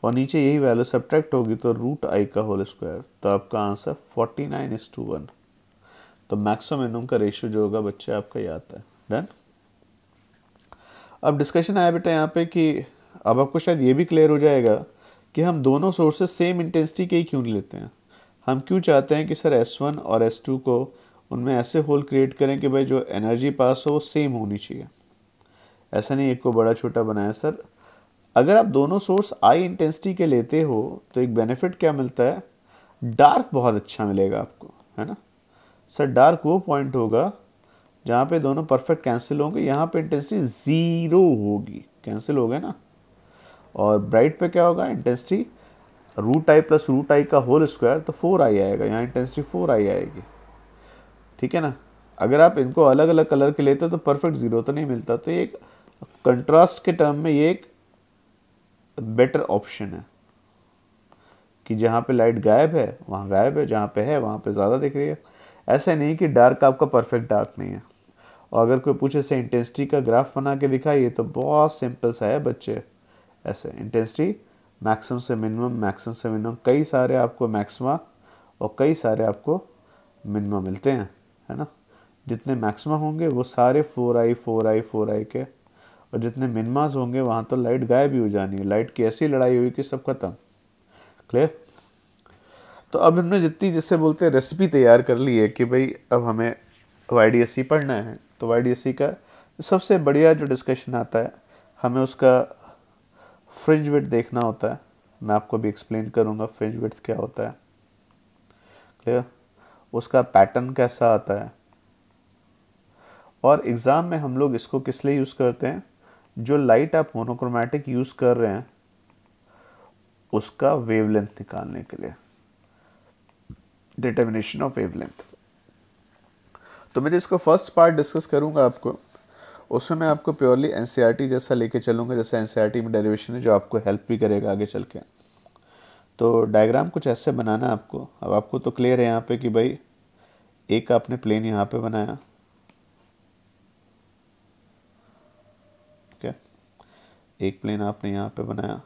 और नीचे यही वैल्यू सब्ट्रैक्ट होगी तो रूट आई का होल स्क्वायर, तो आपका आंसर 49:1। तो मैक्सिमम मिनिमम का रेशियो जो होगा बच्चे आपका ये आता है। डन। अब डिस्कशन आया बेटा यहाँ पे कि अब आपको शायद ये भी क्लियर हो जाएगा कि हम दोनों सोर्सेज सेम इंटेंसिटी के ही क्यों लेते हैं। हम क्यों चाहते हैं कि सर S1 और S2 को उनमें ऐसे होल क्रिएट करें कि भाई जो एनर्जी पास हो वो सेम होनी चाहिए, ऐसा नहीं एक को बड़ा छोटा बनाया। सर अगर आप दोनों सोर्स आई इंटेंसिटी के लेते हो तो एक बेनिफिट क्या मिलता है, डार्क बहुत अच्छा मिलेगा आपको, है ना। सर डार्क वो पॉइंट होगा जहाँ पे दोनों परफेक्ट कैंसिल होंगे, यहाँ पे इंटेंसिटी 0 होगी, कैंसिल हो गए ना। और ब्राइट पे क्या होगा, intensity root I plus root I का होल स्क्वायर, तो 4i आएगा, यहाँ इंटेंसिटी 4i आएगी, ठीक है ना। अगर आप इनको अलग अलग कलर के लेते हो तो परफेक्ट 0 तो नहीं मिलता, तो ये एक कंट्रास्ट के टर्म में ये एक बेटर ऑप्शन है कि जहाँ पे लाइट गायब है वहाँ गायब है, जहाँ पे है वहाँ पे ज़्यादा दिख रही है। ऐसा नहीं कि डार्क आपका परफेक्ट डार्क नहीं है। और अगर कोई पूछे से इंटेंसिटी का ग्राफ बना के दिखाइए तो बहुत सिंपल सा है बच्चे, ऐसे इंटेंसिटी मैक्सिमम से मिनिमम, मैक्सिमम से मिनिमम, कई सारे आपको मैक्सिमा और कई सारे आपको मिनिमा मिलते हैं, है ना। जितने मैक्सिमा होंगे वो सारे 4i 4i 4i के, और जितने मिनिमाज होंगे वहाँ तो लाइट गायब ही हो जानी है, लाइट की ऐसी लड़ाई हुई कि सब खत्म। क्लियर। तो अब हमने जितनी जिससे बोलते हैं रेसिपी तैयार कर ली है कि भाई अब हमें YDSE पढ़ना है, तो YDSE का सबसे बढ़िया जो डिस्कशन आता है हमें उसका फ्रिंज विड्थ देखना होता है। मैं आपको भी एक्सप्लेन करूँगा फ्रिंज विड्थ क्या होता है। क्लियर। उसका पैटर्न कैसा आता है, और एग्ज़ाम में हम लोग इसको किस लिए यूज़ करते हैं, जो लाइट आप मोनोक्रोमेटिक यूज़ कर रहे हैं उसका वेवलेंथ निकालने के लिए, डिटर्मिनेशन ऑफ वेवलेंथ। तो मैं इसको फर्स्ट पार्ट डिस्कस करूंगा आपको, उसमें मैं आपको प्योरली एनसीईआरटी जैसा लेके चलूंगा, जैसे एनसीईआरटी में डेरिवेशन है जो आपको हेल्प भी करेगा आगे चल के। तो डायग्राम कुछ ऐसे बनाना है आपको। अब आपको तो क्लियर है यहाँ पे कि भाई एक आपने प्लेन यहाँ पे बनाया, क्या एक प्लेन आपने यहाँ पे बनाया,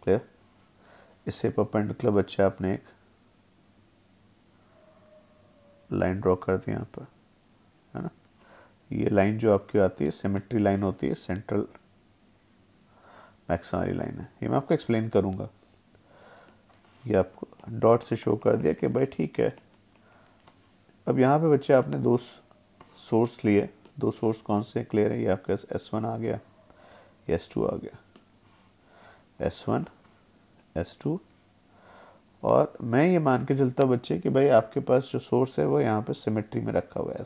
क्लियर। इससे परपेंडिकुलर बच्चे आपने एक लाइन ड्रॉ कर दी यहाँ पर, है ना। ये लाइन जो आपकी आती है सिमेट्री लाइन होती है, सेंट्रल मैक्सिमा वाली लाइन है, ये मैं आपको एक्सप्लेन करूँगा। ये आपको डॉट से शो कर दिया कि भाई ठीक है। अब यहाँ पे बच्चे आपने दो सोर्स लिए, दो सोर्स कौन से क्लियर है, ये आपका S1 आ गया, S2 आ गया, S1 S2। और मैं ये मान के चलता बच्चे कि भाई आपके पास जो सोर्स है वो यहाँ पे सिमेट्री में रखा हुआ है।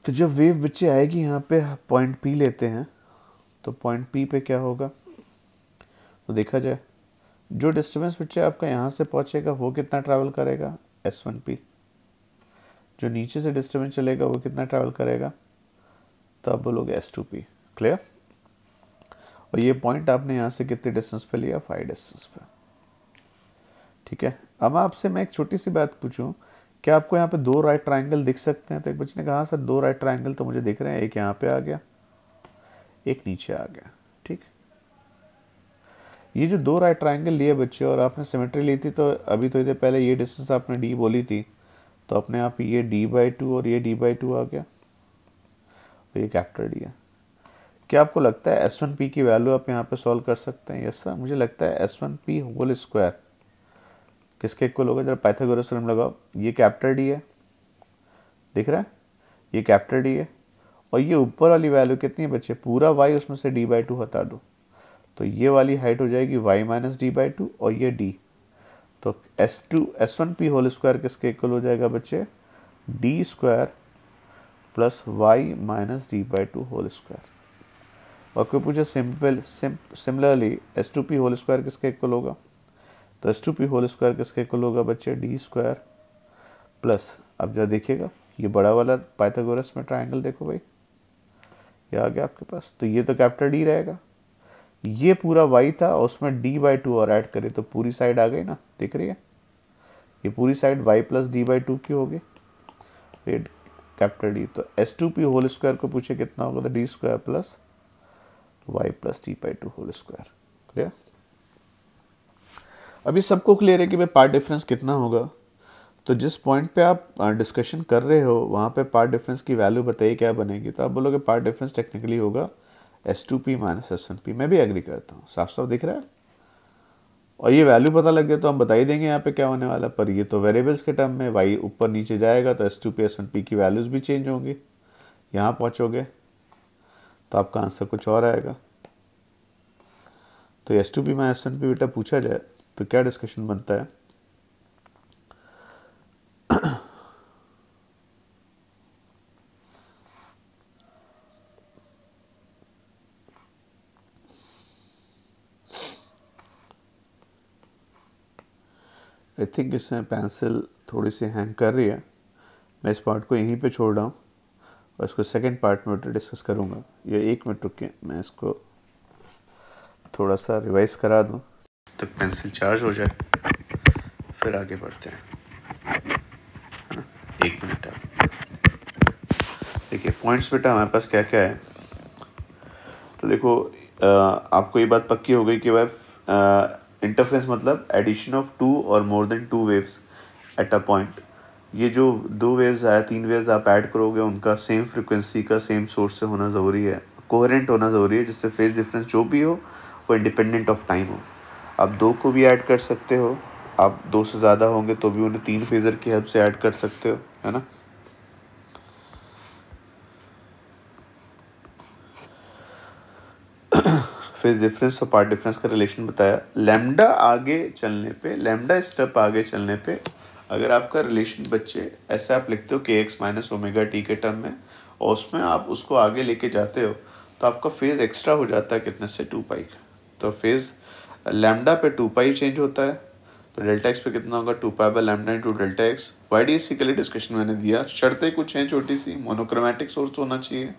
तो जब वेव बच्चे आएगी यहाँ पे पॉइंट P लेते हैं, तो पॉइंट P पे क्या होगा, तो देखा जाए जो डिस्टर्बेंस बच्चे आपका यहाँ से पहुँचेगा वो कितना ट्रैवल करेगा, S1P। जो नीचे से डिस्टर्बेंस चलेगा वो कितना ट्रैवल करेगा, तो आप बोलोगे S2P। क्लियर। और ये पॉइंट आपने यहाँ से कितने डिस्टेंस पे लिया, 5 डिस्टेंस पे, ठीक है। अब आपसे मैं एक छोटी सी बात पूछूं, क्या आपको यहाँ पे दो राइट ट्रायंगल दिख सकते हैं। तो एक बच्चे ने कहा सर दो राइट ट्रायंगल तो मुझे दिख रहे हैं, एक यहाँ पे आ गया एक नीचे आ गया, ठीक। ये जो दो राइट ट्रायंगल लिए बच्चे और आपने सिमेट्री ली थी, तो अभी थोड़ी देर पहले ये डिस्टेंस आपने d बोली थी, तो अपने आप ये d/2 और ये d/2 आ गया, तो ये कैपिटल D है। क्या आपको लगता है S1P की वैल्यू आप यहाँ पे सॉल्व कर सकते हैं। यस सर, मुझे लगता है S1P होल स्क्वायर किसके इक्वल होगा, जरा पाइथागोरस थ्योरम लगाओ। ये कैपिटल D है, दिख रहा है, ये कैपिटल D है, और ये ऊपर वाली वैल्यू कितनी है बच्चे, पूरा y उसमें से d/2 हटा दो, तो ये वाली हाइट हो जाएगी y माइनस d/2 और ये d। तो S1P होल स्क्वायर किसके इक्वल हो जाएगा बच्चे, d square plus y minus d/2 whole square. और कोई पूछे सिमिलरली S2P होल स्क्वायर किसके इक्वल होगा, तो S2P होल स्क्वायर किसके इक्वल होगा बच्चे, d स्क्वायर प्लस, अब जरा देखिएगा ये बड़ा वाला पाइथागोरस में ट्रायंगल देखो भाई, ये आ गया आपके पास, तो ये तो कैपिटल D रहेगा, ये पूरा y था और उसमें d/2 और ऐड करे तो पूरी साइड आ गई ना, दिख रही है? ये पूरी साइड y प्लस d/2 की होगी, वेट कैपिटल D। तो s2p होल स्क्वायर को पूछे कितना होगा, तो d square plus y plus d/2 whole square. Clear? अभी सबको क्लियर है कि भाई पार्ट डिफरेंस कितना होगा? तो जिस पॉइंट पे आप डिस्कशन कर रहे हो वहाँ पे पार्ट डिफरेंस की वैल्यू बताइए क्या बनेगी, तो आप बोलोगे पार्ट डिफरेंस टेक्निकली होगा s2p माइनस s1p। मैं भी एग्री करता हूँ, साफ साफ दिख रहा है। और ये वैल्यू पता लग गया तो हम बता ही देंगे यहाँ पे क्या होने वाला, पर ये तो वेरिएबल्स के टर्म में y ऊपर नीचे जाएगा तो s2p s1p की वैल्यूज भी चेंज होंगी। यहाँ पहुँचोगे तो आपका आंसर कुछ और आएगा। तो s2p माइनस s1p बेटा पूछा जाए तो क्या डिस्कशन बनता है? आई थिंक इसमें पेंसिल थोड़ी सी हैंग कर रही है, मैं इस पार्ट को यहीं पे छोड़ रहा हूँ और इसको सेकंड पार्ट में डिस्कस करूँगा। ये 1 मिनट रुके, मैं इसको थोड़ा सा रिवाइज करा दूँ तक पेंसिल चार्ज हो जाए, फिर आगे बढ़ते हैं, है ना? 1 मिनट है। देखिए पॉइंट्स बेटा हमारे पास क्या क्या है। तो देखो आपको ये बात पक्की हो गई कि भाई इंटरफेरेंस मतलब एडिशन ऑफ 2 और more than 2 waves at a point. ये जो 2 वेव्स आया, 3 वेव्स आप ऐड करोगे उनका सेम फ्रिक्वेंसी का सेम सोर्स से होना ज़रूरी है, कोहेरेंट होना ज़रूरी है, जिससे फेज डिफरेंस जो भी हो वो इंडिपेंडेंट ऑफ टाइम हो। आप 2 को भी ऐड कर सकते हो, आप 2 से ज़्यादा होंगे तो भी उन्हें 3 फेज़र की हेल्प से ऐड कर सकते हो, है ना? फेज डिफरेंस और पार्ट डिफरेंस का रिलेशन बताया। लैम्डा आगे चलने पे, लैम्डा स्टेप आगे चलने पे अगर आपका रिलेशन बच्चे ऐसा आप लिखते हो कि x माइनस ओमेगा टी के टर्म में, और उसमें आप उसको आगे लेके जाते हो तो आपका फेज एक्स्ट्रा हो जाता है कितने से, 2 पाई का। तो फेज लैम्डा पे 2 पाई चेंज होता है, तो डेल्टा एक्स पे कितना होगा, 2 pi by lambda into delta x. YDSC के लिए डिस्कशन मैंने दिया, शर्तें कुछ हैं छोटी सी, मोनोक्रोमैटिक सोर्स होना चाहिए,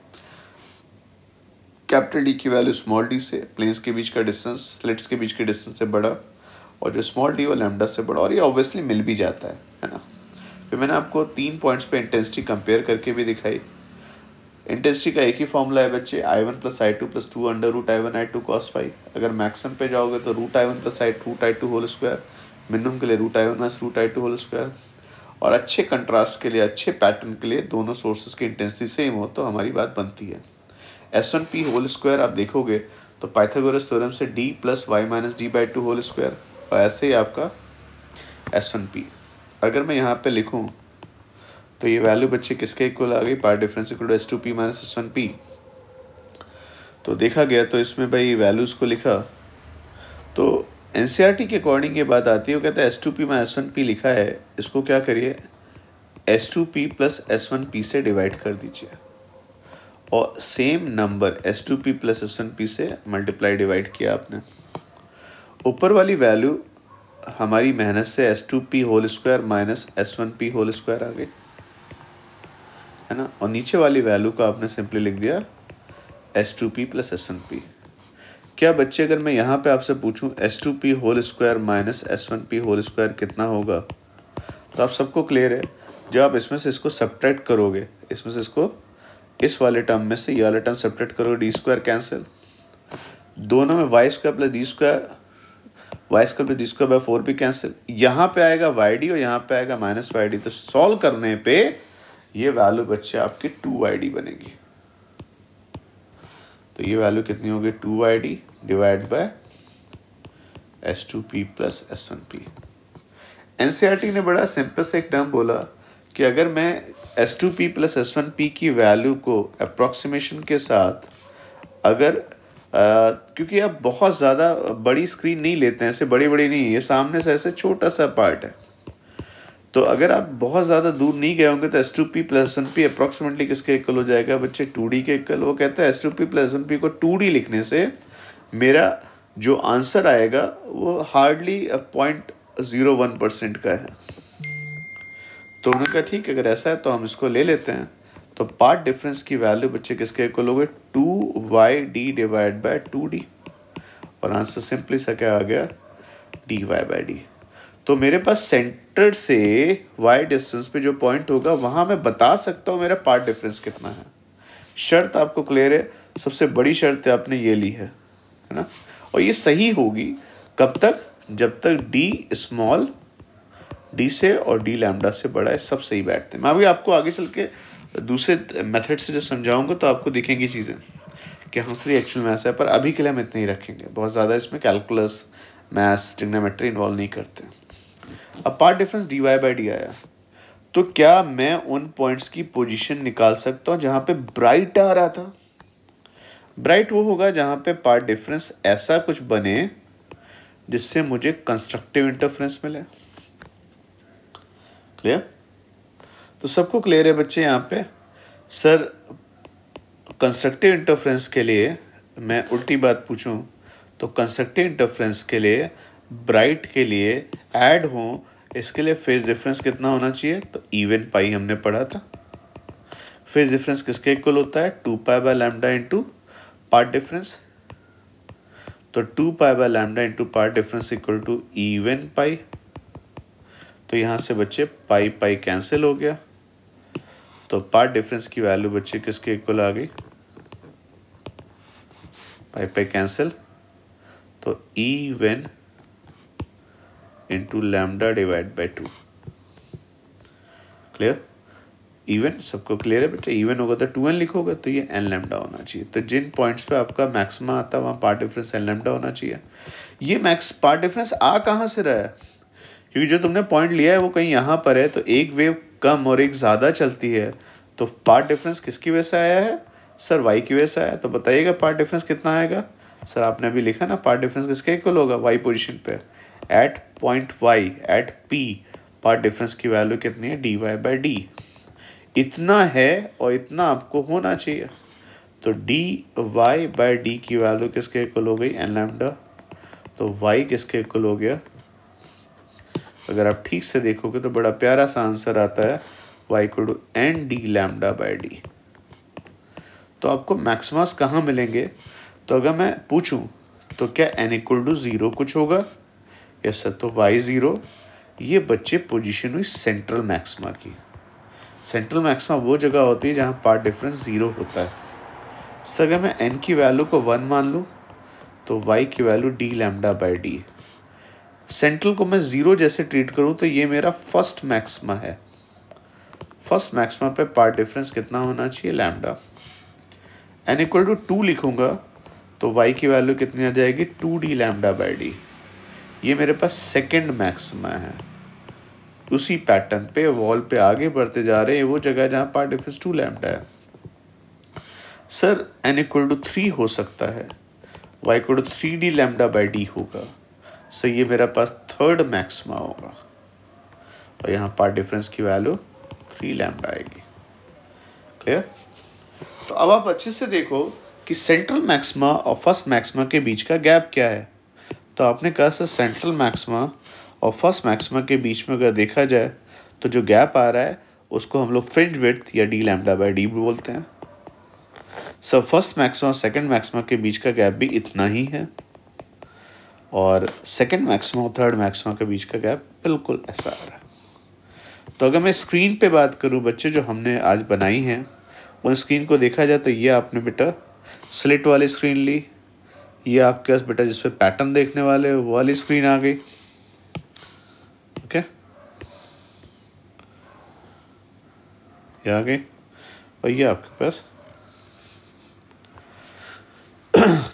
कैपिटल डी की वैल्यू स्मॉल डी से, प्लेन्स के बीच का डिस्टेंस स्लिट्स के बीच के डिस्टेंस से बड़ा, और जो स्मॉल डी वो लैम्डा से बड़ा, और ये ऑब्वियसली मिल भी जाता है ना? फिर मैंने आपको 3 पॉइंट्स पे इंटेंसिटी कंपेयर करके भी दिखाई। इंटेंसिटी का एक ही फॉर्मूला है बच्चे, I1 plus I2 plus 2 under root I1 I2 cos phi. अगर मैक्सिमम पे जाओगे तो root I1 plus root I2 whole square, minimum के लिए root I1 plus root I2 whole square. और अच्छे कंट्रास्ट के लिए, अच्छे पैटर्न के लिए दोनों सोर्सेज की इंटेंसिटी सेम हो तो हमारी बात बनती है। S1p होल स्क्वायर आप देखोगे तो पाइथागोरस थ्योरम से d plus Y minus d/2 whole square, और ऐसे ही आपका S1p। अगर मैं यहाँ पे लिखूँ तो ये वैल्यू बच्चे किसके इक्वल आ गई, path difference equal to S2p minus S1p। तो देखा गया तो इसमें भाई वैल्यूज़ को लिखा तो NCERT के अकॉर्डिंग ये बात आती है, वो कहता है S2p माइनस S1p लिखा है, इसको क्या करिए S2p प्लस S1p से डिवाइड कर दीजिए, और same number S2p plus S1p से मल्टीप्लाई डिवाइड किया आपने। ऊपर वाली वैल्यू हमारी मेहनत से S2p whole square minus S1p whole square आ गई, है ना? और नीचे वाली वैल्यू का आपने सिंपली लिख दिया S2p प्लस S1p। क्या बच्चे अगर मैं यहाँ पे आपसे पूछूं S2p whole square minus S1p whole square कितना होगा, तो आप सबको क्लियर है, जब आप इसमें से इसको सब्ट्रैक्ट करोगे, इसमें से इसको इस वाले टर्म में से ये वाला टर्म सब्ट्रैक्ट करो, डी स्क्वायर कैंसिल, दोनों में Y square plus D square, Y square plus D square by 4 भी कैंसिल, यहाँ पे आएगा YD और यहाँ पे आएगा माइनस YD। तो सॉल्व करने पे ये वैल्यू बच्चे आपकी 2YD बनेगी। तो ये वैल्यू कितनी होगी, 2YD divide by S2p plus S1p। NCERT ने बड़ा सिंपल से एक टर्म बोला कि अगर मैं S2p प्लस S1p की वैल्यू को अप्रॉक्सीमेशन के साथ, अगर क्योंकि आप बहुत ज़्यादा बड़ी स्क्रीन नहीं लेते हैं, ऐसे बड़ी बड़ी नहीं, ये सामने से ऐसे छोटा सा पार्ट है, तो अगर आप बहुत ज़्यादा दूर नहीं गए होंगे तो S2p प्लस S1p अप्रॉक्सीमेटली किसके इक्वल हो जाएगा बच्चे, 2D के इक्वल। वो कहता है S2p प्लस S1p को 2D लिखने से मेरा जो आंसर आएगा वो हार्डली 0.01% का है। तो उन्होंने कहा ठीक है, अगर ऐसा है तो हम इसको ले लेते हैं। तो पार्ट डिफरेंस की वैल्यू बच्चे किसके इक्वल हो गए, 2YD डिवाइड बाय 2D। और आंसर सिंपली सा क्या आ गया, dy बाई डी। तो मेरे पास सेंटर से y डिस्टेंस पे जो पॉइंट होगा वहां मैं बता सकता हूँ मेरा पार्ट डिफरेंस कितना है। शर्त आपको क्लियर है, सबसे बड़ी शर्त है आपने ये ली है ना। और ये सही होगी कब तक, जब तक d स्मॉल d से और d लैम्डा से बड़ा है, सब सही बैठते हैं। मैं अभी आपको आगे चल के दूसरे मेथड से जब समझाऊंगा तो आपको दिखेंगी चीज़ें कि हाँ सर एक्चुअल में ऐसा है, पर अभी के लिए हम इतने ही रखेंगे, बहुत ज़्यादा इसमें कैलकुलस मैथ्स ट्रिग्नोमेट्री इन्वॉल्व नहीं करते। अब path difference dy by D आया, तो क्या मैं उन पॉइंट्स की पोजीशन निकाल सकता हूँ जहाँ पे ब्राइट आ रहा था। ब्राइट वो होगा जहाँ पे पार्ट डिफरेंस ऐसा कुछ बने जिससे मुझे कंस्ट्रक्टिव इंटरफेरेंस मिले। क्लियर? तो सबको क्लियर है बच्चे यहाँ पे? सर कंस्ट्रक्टिव इंटरफेरेंस के लिए मैं उल्टी बात पूछूं तो कंस्ट्रक्टिव इंटरफेरेंस के लिए ब्राइट के लिए ऐड हो, इसके लिए फेज डिफरेंस कितना होना चाहिए, तो इवन पाई हमने पढ़ा था। फेज डिफरेंस किसके इक्वल होता है, 2 pi by lambda into path difference. तो 2 pi by lambda into path difference equal to even pi. तो यहाँ से बच्चे पाई पाई कैंसिल हो गया, तो पार्ट डिफरेंस की वैल्यू बच्चे किसके इक्वल आ गई, पाई पाई कैंसिल, तो even into lambda divide by 2। Clear? Even सबको क्लियर है बेटा? इवन होगा तो 2n लिखोगे तो ये n लैम्डा होना चाहिए। तो जिन पॉइंट्स पे आपका मैक्सिमा आता है वहाँ पार्ट डिफरेंस n लैम्डा होना चाहिए। ये मैक्स पार्ट डिफरेंस आ कहाँ से रहा है, क्योंकि जो तुमने पॉइंट लिया है वो कहीं यहाँ पर है, तो एक वेव कम और एक ज़्यादा चलती है, तो पार्ट डिफरेंस किसकी वजह से आया है, सर y की वजह से आया। तो बताइएगा पार्ट डिफरेंस कितना आएगा। सर आपने अभी लिखा ना, पार्ट डिफरेंस किसके इक्वल होगा, y पोजीशन पे at point y at p, path difference की वैल्यू कितनी है, dy बाई डी। इतना है और इतना आपको होना चाहिए। तो dy बाई डी की वैल्यू किसके इक्वल हो गई, n लैम्डा। तो y किसके इक्वल हो गया, अगर आप ठीक से देखोगे तो बड़ा प्यारा सा आंसर आता है, y equal to N D lambda by D. तो आपको मैक्सिमस कहाँ मिलेंगे, तो अगर मैं पूछूं तो क्या n इक्वल टू 0 कुछ होगा, यस सर, तो y 0। ये बच्चे पोजीशन हुई सेंट्रल मैक्सिमा की। सेंट्रल मैक्सिमा वो जगह होती है जहाँ पार्ट डिफरेंस 0 होता है। सर अगर मैं n की वैल्यू को 1 मान लूँ तो y की value D lambda by D. Central को मैं 0 जैसे ट्रीट करूँ तो ये मेरा फर्स्ट मैक्सिमा है। फर्स्ट मैक्सिमा पे पार्ट डिफरेंस कितना होना चाहिए, लैम्डा। n इक्वल टू 2 लिखूँगा तो y की वैल्यू कितनी आ जाएगी, 2d लैम्डा बाई डी। ये मेरे पास सेकेंड मैक्सिमा है। उसी पैटर्न पे वॉल पे आगे बढ़ते जा रहे हैं, वो जगह जहाँ पार्ट डिफरेंस 2 लैम्डा है। सर n इक्वल टू 3 हो सकता है, y equal to 3d lambda by D होगा। सो ये मेरा पास थर्ड मैक्सिमा होगा और यहाँ पार्ट डिफरेंस की वैल्यू 3 लैम्डा आएगी। क्लियर? तो अब आप अच्छे से देखो कि सेंट्रल मैक्सिमा और फर्स्ट मैक्सिमा के बीच का गैप क्या है। तो आपने कहा सर सेंट्रल मैक्सिमा और फर्स्ट मैक्सिमा के बीच में अगर देखा जाए तो जो गैप आ रहा है उसको हम लोग फ्रिंज विड्थ या डी लैम्डा बाई डी बोलते हैं। सर फर्स्ट मैक्सिमा और सेकेंड मैक्सिमा के बीच का गैप भी इतना ही है और सेकेंड मैक्सिमा और थर्ड मैक्सिमा के बीच का गैप बिल्कुल ऐसा आ रहा है। तो अगर मैं स्क्रीन पे बात करूं बच्चे जो हमने आज बनाई हैं, उन स्क्रीन को देखा जाए तो ये आपने बेटा स्लिट वाली स्क्रीन ली, ये आपके पास बेटा जिस पे पैटर्न देखने वाले हो वो वाली स्क्रीन आ गई। ओके, ये आ गई और ये आपके पास।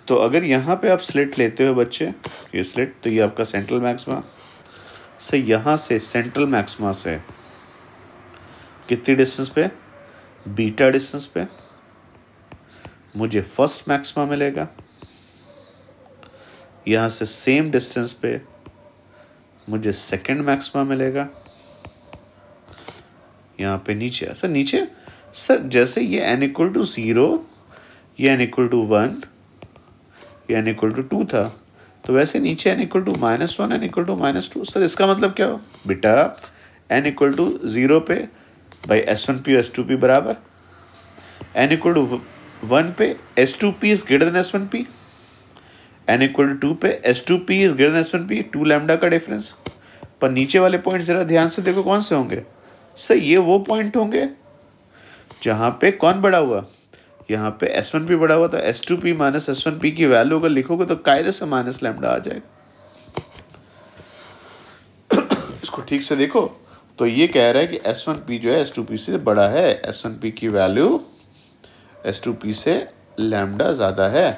तो अगर यहाँ पे आप स्लिट लेते हो बच्चे, ये स्लिट, तो ये आपका सेंट्रल मैक्सिमा से यहाँ से सेंट्रल मैक्सिमा से कितनी डिस्टेंस पे, बीटा डिस्टेंस पे मुझे फर्स्ट मैक्सिमा मिलेगा। यहाँ से सेम डिस्टेंस पे मुझे सेकंड मैक्सिमा मिलेगा। यहाँ पे नीचे सर, नीचे सर जैसे ये n इक्वल टू 0, ये n इक्वल टू 1, ये n इक्वल टू 2 था, तो वैसे नीचे n equal to -1, n equal to -2। Sir इसका मतलब क्या हो बेटा, n इक्वल टू 0 पे बाई S1P और S2P बराबर, n इक्वल टू 1 पे S2P is greater than S1P, n equal to 2 पे S2P is greater than S1P, 2 lambda का डिफरेंस। पर नीचे वाले पॉइंट जरा ध्यान से देखो कौन से होंगे सर, ये वो पॉइंट होंगे जहां पे कौन बड़ा हुआ, यहाँ पे S1P बड़ा हुआ था। S2P माइनस S1P की वैल्यू अगर लिखोगे तो कायदे से माइनस लैम्डा आ जाएगा। इसको ठीक से देखो तो ये कह रहा है कि S1P जो है S2P से बड़ा है, S1P की वैल्यू S2P से लैम्डा ज़्यादा है।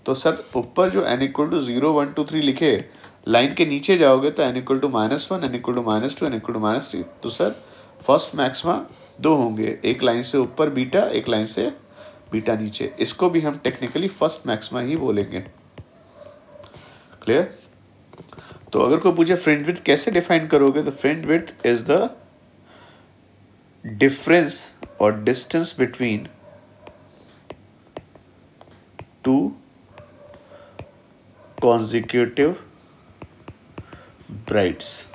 तो सर ऊपर जो n इक्वल टू 0 1 2 3 लिखे, लाइन के नीचे जाओगे तो n equal to -1, n equal to -2, n equal to -3। तो सर फर्स्ट मैक्सिमा 2 होंगे, एक लाइन से ऊपर बीटा, एक लाइन से बीटा नीचे। इसको भी हम टेक्निकली फर्स्ट मैक्सिमा ही बोलेंगे। क्लियर? तो अगर कोई पूछे फ्रिंज विड्थ कैसे डिफाइन करोगे, तो fringe width is the difference और distance between two consecutive brights.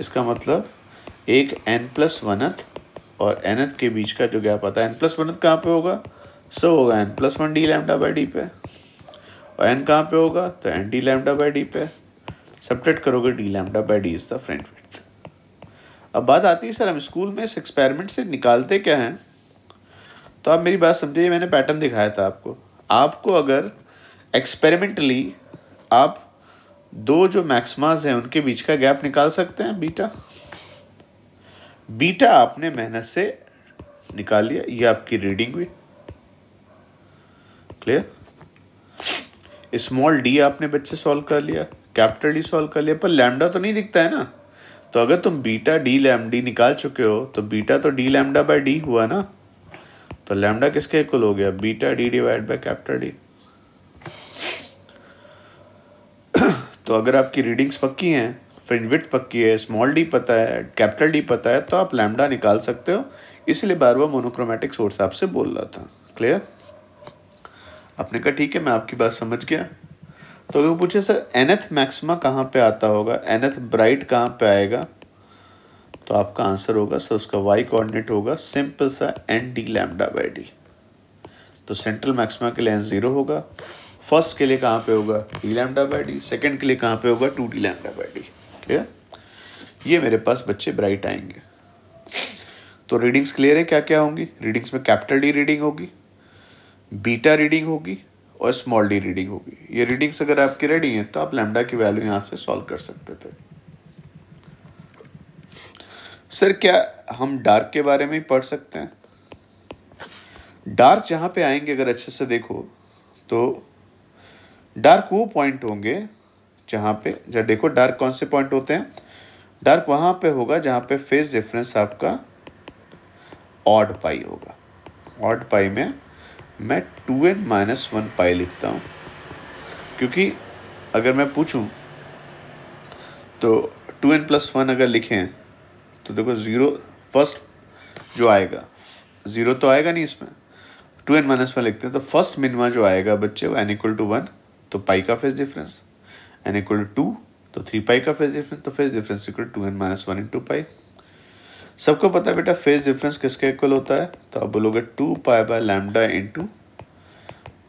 इसका मतलब एक n+1th और nth के बीच का जो गैप आता है, n+1th कहाँ पे होगा, सो होगा n+1 d lambda by D पे, और n कहाँ पे होगा तो n d lambda by D पे। सब्ट्रैक्ट करोगे d lambda by D is the fringe width. अब बात आती है सर हम स्कूल में इस एक्सपेरिमेंट से निकालते क्या हैं, तो आप मेरी बात समझिए, मैंने पैटर्न दिखाया था आपको अगर एक्सपेरिमेंटली आप दो जो मैक्सिमाज हैं उनके बीच का गैप निकाल सकते हैं, बीटा आपने मेहनत से निकाल लिया, ये आपकी रीडिंग हुई। क्लियर? स्मॉल डी आपने बच्चे सॉल्व कर लिया, कैपिटल डी सॉल्व कर लिया, पर लैम्डा तो नहीं दिखता है ना। तो अगर तुम बीटा डी लैम्डी निकाल चुके हो तो बीटा तो डी लैम्डा बाय डी हुआ ना, तो लैम्डा किसके इक्वल हो गया, beta D divide by capital D. तो अगर आपकी रीडिंग्स पक्की हैं, फ्रिंज विड्थ पक्की है, स्मॉल डी पता है, कैपिटल डी पता है, तो आप लैम्डा निकाल सकते हो। इसलिए बार बार मोनोक्रोमैटिक सोर्स आपसे बोल रहा था। क्लियर? आपने कहा ठीक है, मैं आपकी बात समझ गया। तो अगर पूछे सर nth मैक्सिमा कहाँ पे आता होगा, nth ब्राइट कहाँ पे आएगा, तो आपका आंसर होगा सर उसका y कोऑर्डिनेट होगा सिंपल सा n d lambda by D. तो सेंट्रल मैक्सिमा के लिए n 0 होगा, फर्स्ट के लिए कहाँ पे होगा d lambda by D, second के लिए कहाँ पे होगा 2d lambda by D. Clear? ये मेरे पास बच्चे ब्राइट आएंगे। तो रीडिंग्स क्लियर है क्या क्या होंगी, रीडिंग्स में कैपिटल डी रीडिंग होगी, बीटा रीडिंग होगी और स्मॉल डी रीडिंग होगी। ये रीडिंग्स अगर आपकी रेडी हैं तो आप लैम्डा की वैल्यू यहाँ से सॉल्व कर सकते थे। सर क्या हम डार्क के बारे में ही पढ़ सकते हैं? डार्क जहाँ पे आएंगे अगर अच्छे से देखो तो डार्क वो पॉइंट होंगे जहाँ पे, जब देखो डार्क कौन से पॉइंट होते हैं, डार्क वहाँ पे होगा जहाँ पे फेज डिफरेंस आपका ऑड पाई होगा। ऑड पाई में मैं 2n-1 पाई लिखता हूँ, क्योंकि अगर मैं पूछूं तो 2n+1 अगर लिखें तो देखो 0 फर्स्ट जो आएगा, 0 तो आएगा नहीं इसमें, 2n-1 लिखते हैं तो फर्स्ट मिनिमा जो आएगा बच्चे वो n इक्वल टू 1 तो पाई का phase difference, n equal to 2 तो 3 पाई का फेज डिफरेंस, तो phase difference equal 2n-1 into pi. सबको पता है बेटा फेज डिफरेंस किसके इक्वल होता है, तो आप बोलोगे 2 pi by lambda into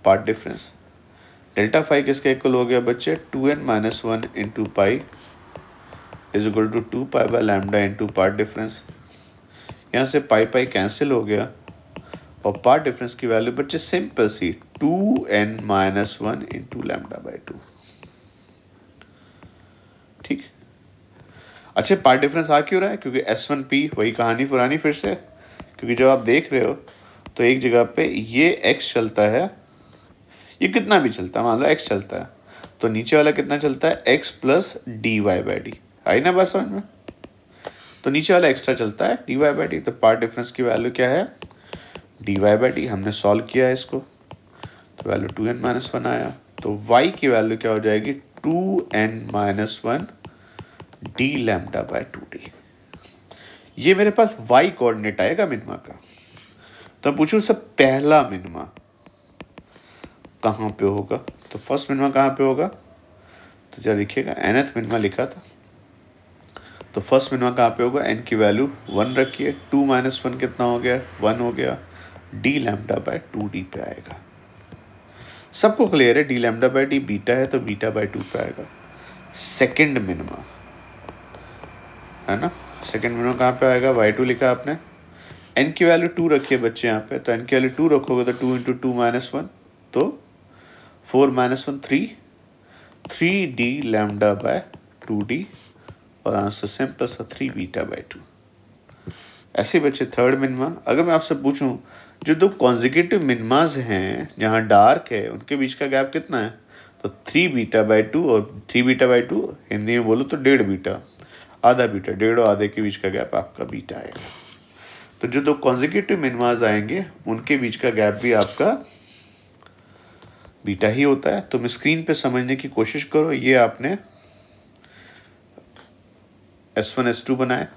path difference. Delta phi किसके इक्वल हो गया बच्चे, 2n-1 into pi is equal to 2 pi by lambda into path difference. यहाँ से पाई पाई कैंसिल हो गया और पार्ट डिफरेंस की वैल्यू बच्चे सिंपल सी 2n-1 इंटू लैम्डा बाई 2। ठीक, अच्छे पार्ट डिफरेंस आ क्यों रहा है, क्योंकि S1P वही कहानी पुरानी फिर से, क्योंकि जब आप देख रहे हो तो एक जगह पे ये x चलता है, ये कितना भी चलता है, मान लो x चलता है, तो नीचे वाला कितना चलता है x plus D Y by D. आई ना बात समझ में? तो नीचे वाला एक्स्ट्रा चलता है डी वाई बाई डी, तो पार्ट डिफरेंस की वैल्यू क्या है डी वाई बाई डी। हमने सॉल्व किया है इसको तो वैल्यू 2n-1 आया, तो y की वैल्यू क्या हो जाएगी 2n-1 D lambda bye 2d। ये मेरे पास y कोऑर्डिनेट आएगा मिनिमा का। तो पूछूं सब पहला मिनिमा कहाँ पे होगा, तो फर्स्ट मिनिमा कहाँ पे होगा, तो जरा लिखिएगा nth मिनिमा लिखा था, तो फर्स्ट मिनिमा कहाँ पे होगा, n की वैल्यू 1 रखिए, 2-1 कितना हो गया 1 हो गया, डी लैम्डा बाय 2d पे आएगा। सबको क्लियर है D lambda by D beta है तो बीटा बाई 2 पे आएगा। सेकेंड मिनिमा है ना, सेकेंड मिनिमा कहाँ पे आएगा, y2 लिखा आपने, n की वैल्यू 2 रखी है बच्चे यहाँ पे, तो n की वैल्यू 2 रखोगे तो 2 इंटू 2 माइनस 1 तो 4 minus 1 3d lambda by 2d और answer same plus 3 beta by 2। ऐसे बच्चे थर्ड मिनिमा। अगर मैं आपसे पूछूं जो दो कॉन्जिक्यूटिव मिनिमाज हैं जहाँ डार्क है उनके बीच का गैप कितना है, तो 3 बीटा बाई 2 और 3 बीटा बाई 2 हिंदी में बोलो तो 1.5 बीटा, आधा बीटा, 1.5 और आधे के बीच का गैप आपका बीटा आएगा। तो जो दो कॉन्जिक्यूटिव मिनिमाज आएंगे उनके बीच का गैप भी आपका बीटा ही होता है। तुम स्क्रीन पे समझने की कोशिश करो। ये आपने S1 S2 बनाए,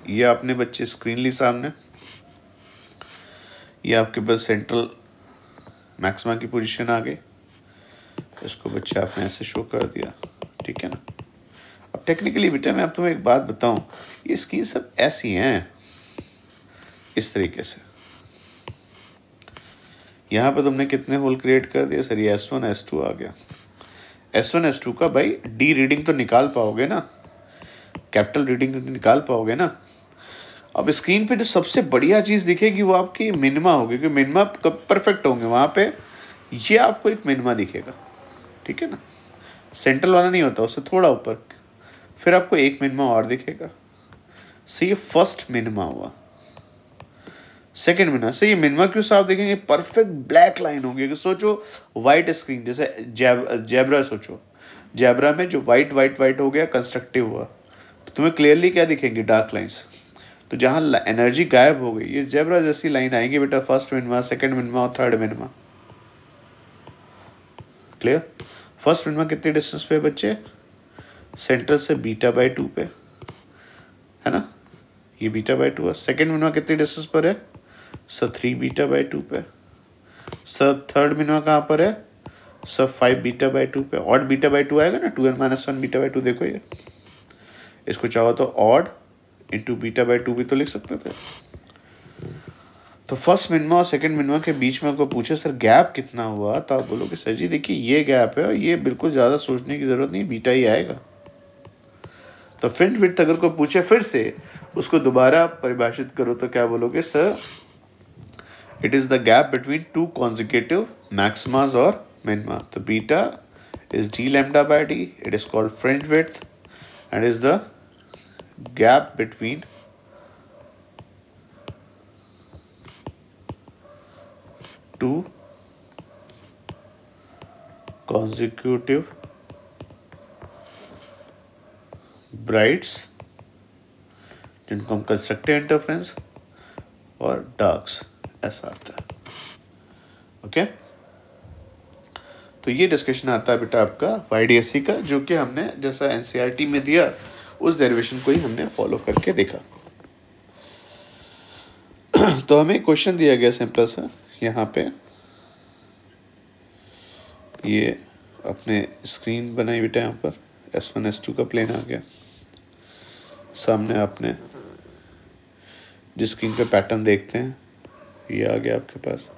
ये आपने बच्चे स्क्रीन ली सामने, ये आपके पास सेंट्रल मैक्सिमा की पोजीशन आ गई, इसको बच्चे आपने ऐसे शो कर दिया, ठीक है ना। अब टेक्निकली बेटा मैं अब तुम्हें एक बात बताऊं, ये स्कीम सब ऐसी हैं इस तरीके से। यहाँ पे तुमने कितने होल क्रिएट कर दिए सर, ये S1 S2 आ गया। S1 S2 का भाई डी रीडिंग तो निकाल पाओगे ना, कैपिटल रीडिंग तो निकाल पाओगे ना। अब स्क्रीन पे जो सबसे बढ़िया चीज़ दिखेगी वो आपकी मिनिमा होगी, क्योंकि मिनिमा कब परफेक्ट होंगे वहाँ पे ये आपको एक मिनिमा दिखेगा, ठीक है ना। सेंट्रल वाला नहीं होता, उससे थोड़ा ऊपर फिर आपको एक मिनिमा और दिखेगा। से ये फर्स्ट मिनिमा हुआ। सेकेंड मिनिमा से ये मिनिमा क्यों साफ दिखेंगे, परफेक्ट ब्लैक लाइन होगी। कि सोचो वाइट स्क्रीन जैसे जैब्रा, सोचो जैब्रा में जो वाइट वाइट वाइट हो गया कंस्ट्रक्टिव हुआ, तो तुम्हें क्लियरली क्या दिखेंगे, डार्क लाइन्स। तो जहाँ एनर्जी गायब हो गई ये जैब्रा जैसी लाइन आएंगी बेटा, फर्स्ट मिनिमा, सेकेंड मिनिमा और third minima. Clear. First minima कितने डिस्टेंस पे है बच्चे, सेंट्रल से बीटा बाई 2 पे है ना, ये बीटा बाई 2 है। सेकेंड मिनिमा कितने डिस्टेंस पर है सर, 3 बीटा बाई 2 पे। सर थर्ड मिनिमा कहाँ पर है सर, 5 बीटा बाई 2 पे। ऑड बीटा बाई 2 आएगा ना, 2n माइनस 1 बीटा बाई 2। देखो ये इसको चाहो तो ऑड इंटू बीटा बाई 2 भी तो लिख सकते थे। तो फर्स्ट मिनिमा और सेकंड मिनिमा के बीच में आपको पूछे सर गैप कितना हुआ, तो आप बोलोगे सर जी देखिए ये गैप है और ये बिल्कुल ज़्यादा सोचने की ज़रूरत नहीं, बीटा ही आएगा। तो फ्रिंज विड्थ अगर कोई पूछे फिर से उसको दोबारा परिभाषित करो तो क्या बोलोगे sir, it is the gap between two consecutive maximas और मिनिमा। तो beta is D lambda by D, it is called fringe width and is the gap between two consecutive brights जिनको हम कंस्ट्रक्टिव इंटरफेरेंस और डार्क्स ऐसा आता है। Okay, तो ये डिस्कशन आता है बेटा आपका YDSC का, जो कि हमने जैसा NCERT में दिया उस डेरिवेशन को ही हमने फॉलो करके देखा। तो हमें क्वेश्चन दिया गया सिंपल सा, यहाँ पे ये अपने स्क्रीन बनाई बेटा, यहाँ पर S1 S2 का प्लेन आ गया सामने। आपने जिस स्क्रीन पे पैटर्न देखते हैं ये आ गया आपके पास।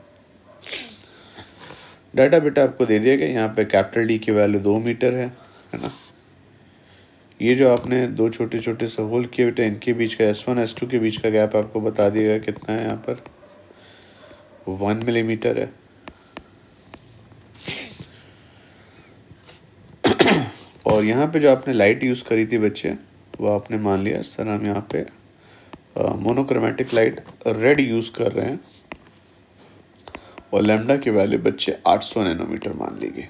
डाटा बेटा आपको दे दिया गया, यहाँ पे कैपिटल डी की वैल्यू 2 मीटर है ना। ये जो आपने दो छोटे छोटे से होल किए बेटा, इनके बीच का S1 S2 के बीच का गैप आपको बता दिएगा कितना है, यहाँ पर 1 मिलीमीटर है। और यहाँ पे जो आपने लाइट यूज़ करी थी बच्चे, वो आपने मान लिया सर हम यहाँ पे मोनोक्रोमेटिक लाइट रेड यूज़ कर रहे हैं, और लैम्डा की वैल्यू बच्चे 800 नैनोमीटर मान लीजिए।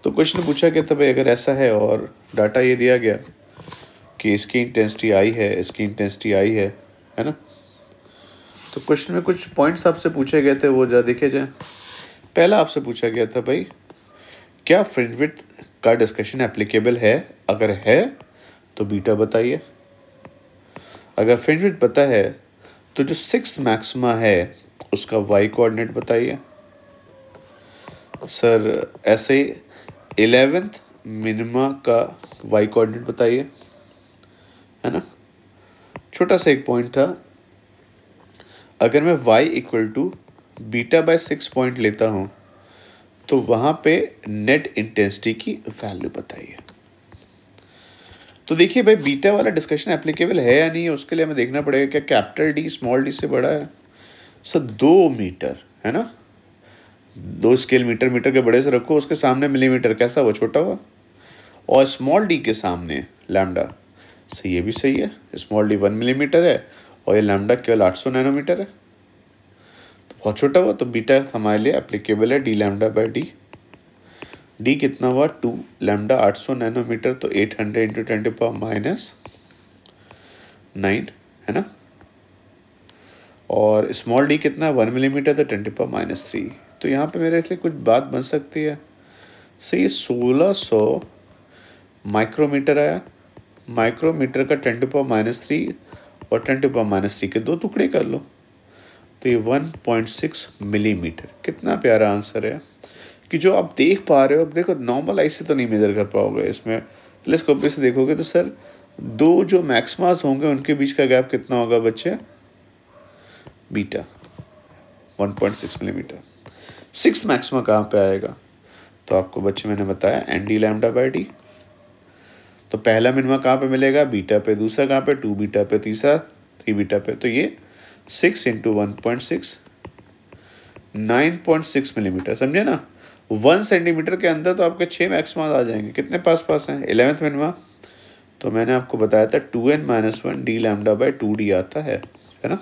तो क्वेश्चन पूछा गया था भाई अगर ऐसा है और डाटा ये दिया गया कि इसकी इंटेंसिटी आई है, इसकी इंटेंसिटी आई है ना। तो क्वेश्चन में कुछ पॉइंट्स आपसे पूछे गए थे, वो जरा देखे जाए। पहला आपसे पूछा गया था भाई क्या फ्रिंज विड्थ का डिस्कशन एप्लीकेबल है, अगर है तो बीटा बताइए। अगर फ्रिंज विड्थ पता है तो जो 6th मैक्सिमा है उसका y कोऑर्डिनेट बताइए। सर ऐसे 11th मिनिमा का y कोऑर्डिनेट बताइए, है ना। छोटा सा एक पॉइंट था, अगर मैं y equal to beta by 6 point लेता हूँ तो वहाँ पे नेट इंटेंसिटी की वैल्यू बताइए। तो देखिए भाई बीटा वाला डिस्कशन एप्लीकेबल है या नहीं है उसके लिए हमें देखना पड़ेगा क्या कैपिटल डी स्मॉल डी से बड़ा है। सर 2 मीटर है ना, 2 स्केल मीटर, मीटर के बड़े से रखो, उसके सामने मिलीमीटर, कैसा हुआ, छोटा हुआ, और स्मॉल डी के सामने लैम्डा। सही, ये भी सही है, स्मॉल डी 1 मिलीमीटर है और ये लैम्डा केवल 800 नैनोमीटर है, तो बहुत छोटा हुआ। तो बीटा हमारे लिए एप्लीकेबल है D lambda by d. D कितना हुआ 2, लैम्डा 800 नैनोमीटर, तो 800 इंटू 10⁻⁹ है ना, और स्मॉल डी कितना है 1 मिलीमीटर, तो 10⁻⁻3। तो यहाँ पे मेरे लिए कुछ बात बन सकती है। सही, 1600 माइक्रोमीटर आया, माइक्रोमीटर का 10⁻³ और 10⁻³ के 2 टुकड़े कर लो, तो ये 1.6 मिलीमीटर। कितना प्यारा आंसर है कि जो आप देख पा रहे हो। अब देखो नॉर्मल आई से तो नहीं मेजर कर पाओगे, इसमें टेलीस्कोपी से देखोगे तो सर 2 जो मैक्सिमास होंगे उनके बीच का गैप कितना होगा बच्चे, बीटा 1.6 मिलीमीटर। 6th मैक्सिमा कहाँ पे आएगा, तो आपको बच्चे मैंने बताया n D lambda by d. तो पहला मिनिमा कहाँ पे मिलेगा, बीटा पे, दूसरा कहाँ पे 2 बीटा पे, तीसरा 3 बीटा पे, तो ये 6 इंटू 1.6 9.6 मिलीमीटर, समझे ना। 1 सेंटीमीटर के अंदर तो आपके 6 मैक्सिमा आ जाएंगे। कितने पास हैं, 11th मिनिमा। तो मैंने आपको बताया था 2n-1 D lambda bye 2d आता है ना।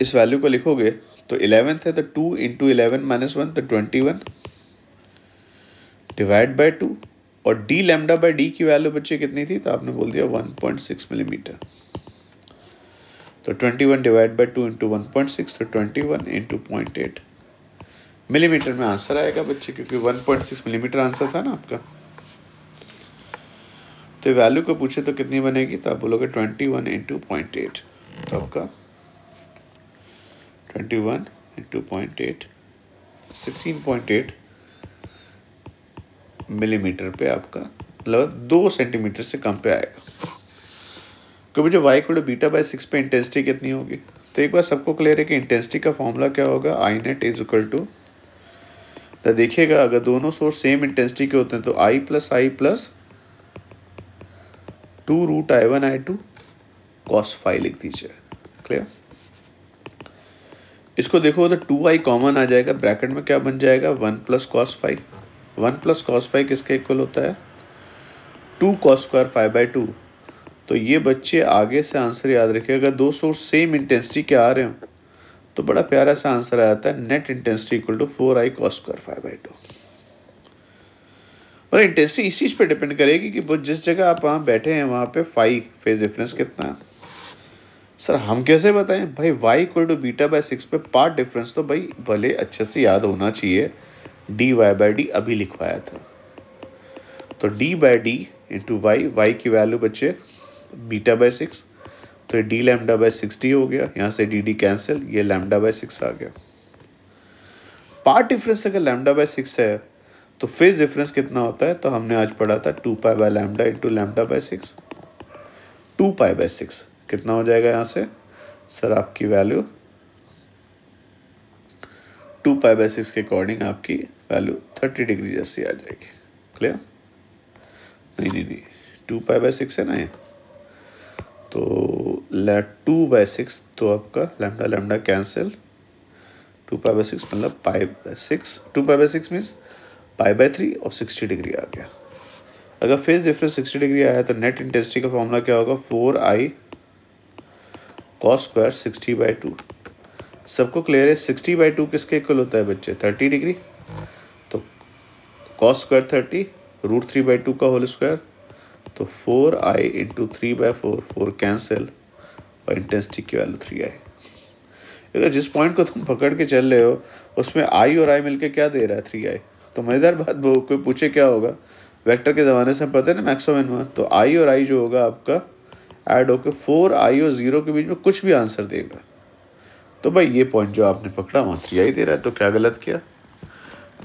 इस वैल्यू को लिखोगे तो 11th है तो 2 इंटू 11-1 तो 21 डिवाइड बाय 2, और डी लैम्डा बाय डी की वैल्यू बच्चे कितनी थी, तो आपने बोल दिया 1.6 मिलीमीटर। तो 21 डिवाइड बाय 2 इंटू 1.6, तो 21 इंटू 0.8 मिलीमीटर में आंसर आएगा बच्चे, क्योंकि 1.6 मिलीमीटर आंसर था ना आपका। तो वैल्यू को पूछे तो कितनी बनेगी, तो आप बोलोगे 21 इंटू 0.8, तो आपका 21 इंटू 0.8 16.8 मिलीमीटर पे आपका, मतलब 2 सेंटीमीटर से कम पे आएगा। तो मुझे y को बीटा बाय 6 पे इंटेंसिटी कितनी होगी, तो एक बार सबको क्लियर है कि इंटेंसिटी का फॉर्मूला क्या होगा, आई नेट इज इक्वल टू, तो देखिएगा अगर दोनों सोर्स सेम इंटेंसिटी के होते हैं तो I plus 2√I1I2 cos phi लिख दीजिए। क्लियर, इसको देखो तो 2i कॉमन आ जाएगा, ब्रैकेट में क्या बन जाएगा 1 plus cos phi। 1 plus cos phi किसके इक्वल होता है 2 cos स्क्वायर phi बाय 2। तो ये बच्चे आगे से आंसर याद रखिए, अगर 2 सोर्स सेम इंटेंसिटी के आ रहे हो तो बड़ा प्यारा सा आंसर आ जाता है, net intensity equal to 4i cos square phi by 2। और इंटेंसिटी इस चीज़ पे डिपेंड करेगी कि जिस जगह आप वहाँ बैठे हैं वहाँ पे फाई फेज डिफरेंस कितना है। सर हम कैसे बताएं भाई, y equal to beta by 6 पे पार्ट डिफरेंस तो भाई भले अच्छे से याद होना चाहिए, डी वाई बाई डी अभी लिखवाया था, तो d by d into y की वैल्यू बच्चे बीटा बाय 6, तो ये डी लैम्डा बाय 6d हो गया, यहाँ से डी कैंसिल, ये लैम्डा बाय 6 आ गया। पार्ट डिफरेंस अगर लैम्डा बाय 6 है तो फेज डिफरेंस कितना होता है, तो हमने आज पढ़ा था 2 pi by lambda into lambda by 6। 2 pi bye 6 कितना हो जाएगा यहाँ से, सर आपकी वैल्यू 2 पाई बाय 6 के अकॉर्डिंग आपकी वैल्यू 30 डिग्री जैसी आ जाएगी। क्लियर, नहीं 2 पाई बाय 6 है ना ये, तो 2 बाय 6 तो आपका lambda lambda cancel, 2 pi bye 6 मतलब pi by 6, 2 pi bye 6 means pi by 3 और 60 डिग्री आ गया। अगर फेज डिफरेंस 60 डिग्री आया तो नेट इंटेंसिटी का फॉर्मूला क्या होगा 4i cos स्क्वायर 60 बाई 2। सबको क्लियर है 60 बाई 2 किसके इक्वल होता है बच्चे 30 डिग्री, तो cos स्क्वायर 30 √3 बाई 2 का होल स्क्वायर, तो 4i इंटू 3 बाई 4 कैंसिल और इंटेंसिटी की वैल्यू 3i। अगर जिस पॉइंट को तुम पकड़ के चल रहे हो उसमें i और i मिलके क्या दे रहा है 3i। तो मज़ेदार बात कोई पूछे क्या होगा, वेक्टर के ज़माने से हम पढ़ते हैं ना मैक्सिमम मिनिमम, तो i और i जो होगा आपका ऐड होकर 4i और 0 के बीच में कुछ भी आंसर देगा। तो भाई ये पॉइंट जो आपने पकड़ा वहाँ 3i दे रहा है, तो क्या गलत किया,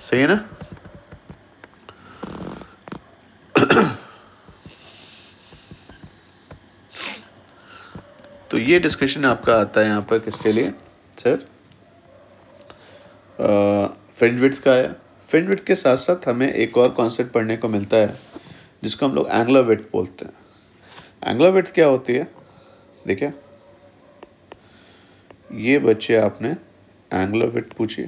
सही है ना। तो ये डिस्कशन आपका आता है यहाँ पर किसके लिए सर, फ्रिंज विड्थ का है। फ्रिंज विड्थ के साथ साथ हमें एक और कॉन्सेप्ट पढ़ने को मिलता है जिसको हम लोग एंगुलर विड्थ बोलते हैं। एंगुलर विड्थ क्या होती है, देखिए ये बच्चे आपने एंगुलर विड्थ पूछी,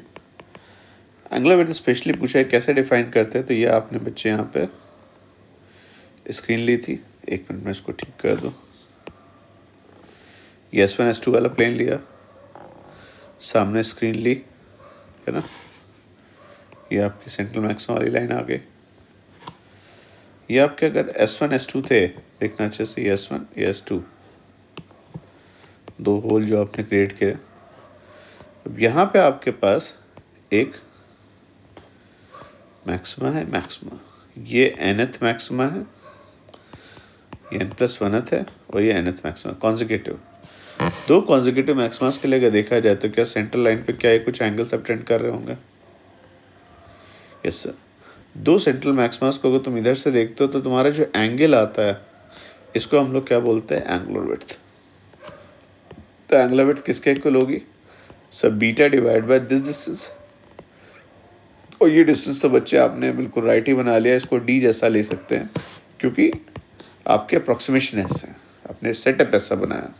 एंगुलर विड्थ स्पेशली पूछा है कैसे डिफाइन करते हैं, तो ये आपने बच्चे यहाँ पे स्क्रीन ली थी, एक मिनट में इसको ठीक कर दो। ये S1 S2 वाला प्लेन लिया, सामने स्क्रीन ली है ना, ये आपकी सेंट्रल मैक्सिमा वाली लाइन आ गई। ये आपके अगर S1 S2 थे, देखना अच्छे से, ये S1 ये S2, दो होल जो आपने क्रिएट किए। अब यहाँ पे आपके पास एक मैक्सिमा है, मैक्सिमा ये nth मैक्सिमा है, ये n+1th है और ये nth मैक्सिमा कॉन्जिक्यूटिव। दो कॉन्जिक्यूटिव मैक्सिमास के लिए अगर देखा जाए तो क्या सेंट्रल लाइन पे क्या ये कुछ एंगल सबटेंड कर रहे होंगे? Yes sir. दो सेंट्रल मैक्सिमास को अगर तुम इधर से देखते हो तो तुम्हारा जो एंगल आता है इसको हम लोग क्या बोलते हैं, एंगुलर विड्थ। तो एंगुलर विड्थ किसके इक्वल होगी sir, beta divide by this distance. और ये डिस्टेंस तो बच्चे आपने बिल्कुल राइट ही बना लिया, इसको डी जैसा ले सकते हैं क्योंकि आपके अप्रोक्सीमेशन ऐसे आपने सेटअप ऐसा बनाया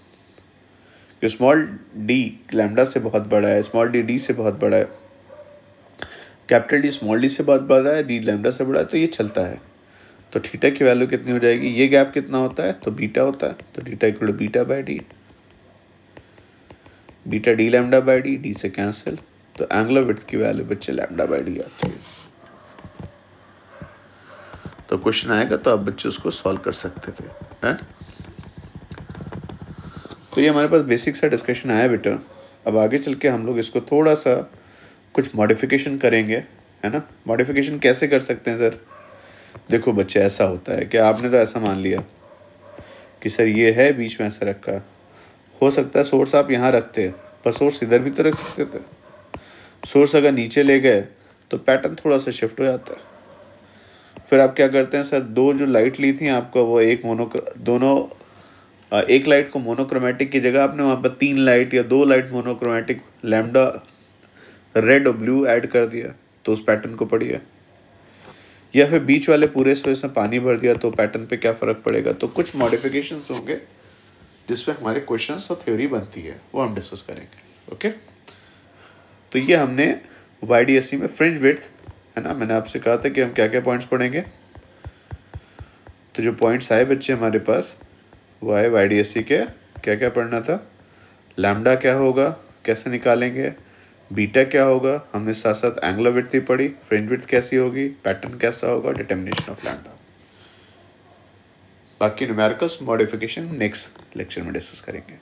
कि स्मॉल डी लैम्डा से बहुत बड़ा है, स्मॉल डी डी से बहुत बड़ा है, कैपिटल डी स्मॉल डी से बहुत बड़ा है, डी लैम्डा से बड़ा है, तो ये चलता है। तो थीटा की वैल्यू कितनी हो जाएगी, ये गैप कितना होता है तो बीटा होता है, तो theta equal to beta by d, beta d lambda by d, d से कैंसिल, तो एंगुलर विड्थ की वैल्यू बच्चे लैम्डा बाय डी आती है। तो क्वेश्चन आएगा तो आप बच्चे उसको सॉल्व कर सकते थे, है? तो ये हमारे पास बेसिक सा डिस्कशन आया बेटा। अब आगे चल के हम लोग इसको थोड़ा सा कुछ मॉडिफिकेशन करेंगे, है ना। मॉडिफिकेशन कैसे कर सकते हैं सर, देखो बच्चे ऐसा होता है कि आपने तो ऐसा मान लिया कि सर ये है बीच में ऐसा रखा, हो सकता है सोर्स आप यहाँ रखते हैं पर सोर्स इधर भी तो रख सकते थे। सोर्स अगर नीचे ले गए तो पैटर्न थोड़ा सा शिफ्ट हो जाता है। फिर आप क्या करते हैं सर, दो जो लाइट ली थी आपको वो एक लाइट को मोनोक्रोमेटिक की जगह आपने वहाँ पर 3 लाइट या 2 लाइट मोनोक्रोमेटिक लैम्डा रेड और ब्लू ऐड कर दिया तो उस पैटर्न को पढ़िए। या फिर बीच वाले पूरे स्पेस में पानी भर दिया तो पैटर्न पे क्या फ़र्क पड़ेगा। तो कुछ मॉडिफिकेशंस होंगे जिसपे हमारे क्वेश्चंस और थ्योरी बनती है, वो हम डिस्कस करेंगे। ओके, तो ये हमने YDSE में फ्रिंज विड्थ, है ना, मैंने आपसे कहा था कि हम क्या क्या पॉइंट्स पढ़ेंगे। तो जो पॉइंट्स आए बच्चे हमारे पास वो आए YDSE के, क्या क्या पढ़ना था, लैम्डा क्या होगा, कैसे निकालेंगे, बीटा क्या होगा, हमने साथ साथ एंगुलर विड्थ ही पढ़ी, फ्रिंज विड्थ कैसी होगी, पैटर्न कैसा होगा, डिटर्मिनेशन ऑफ लैम्डा। बाकी न्यूमेरिकल्स मॉडिफिकेशन नेक्स्ट लेक्चर में डिस्कस करेंगे।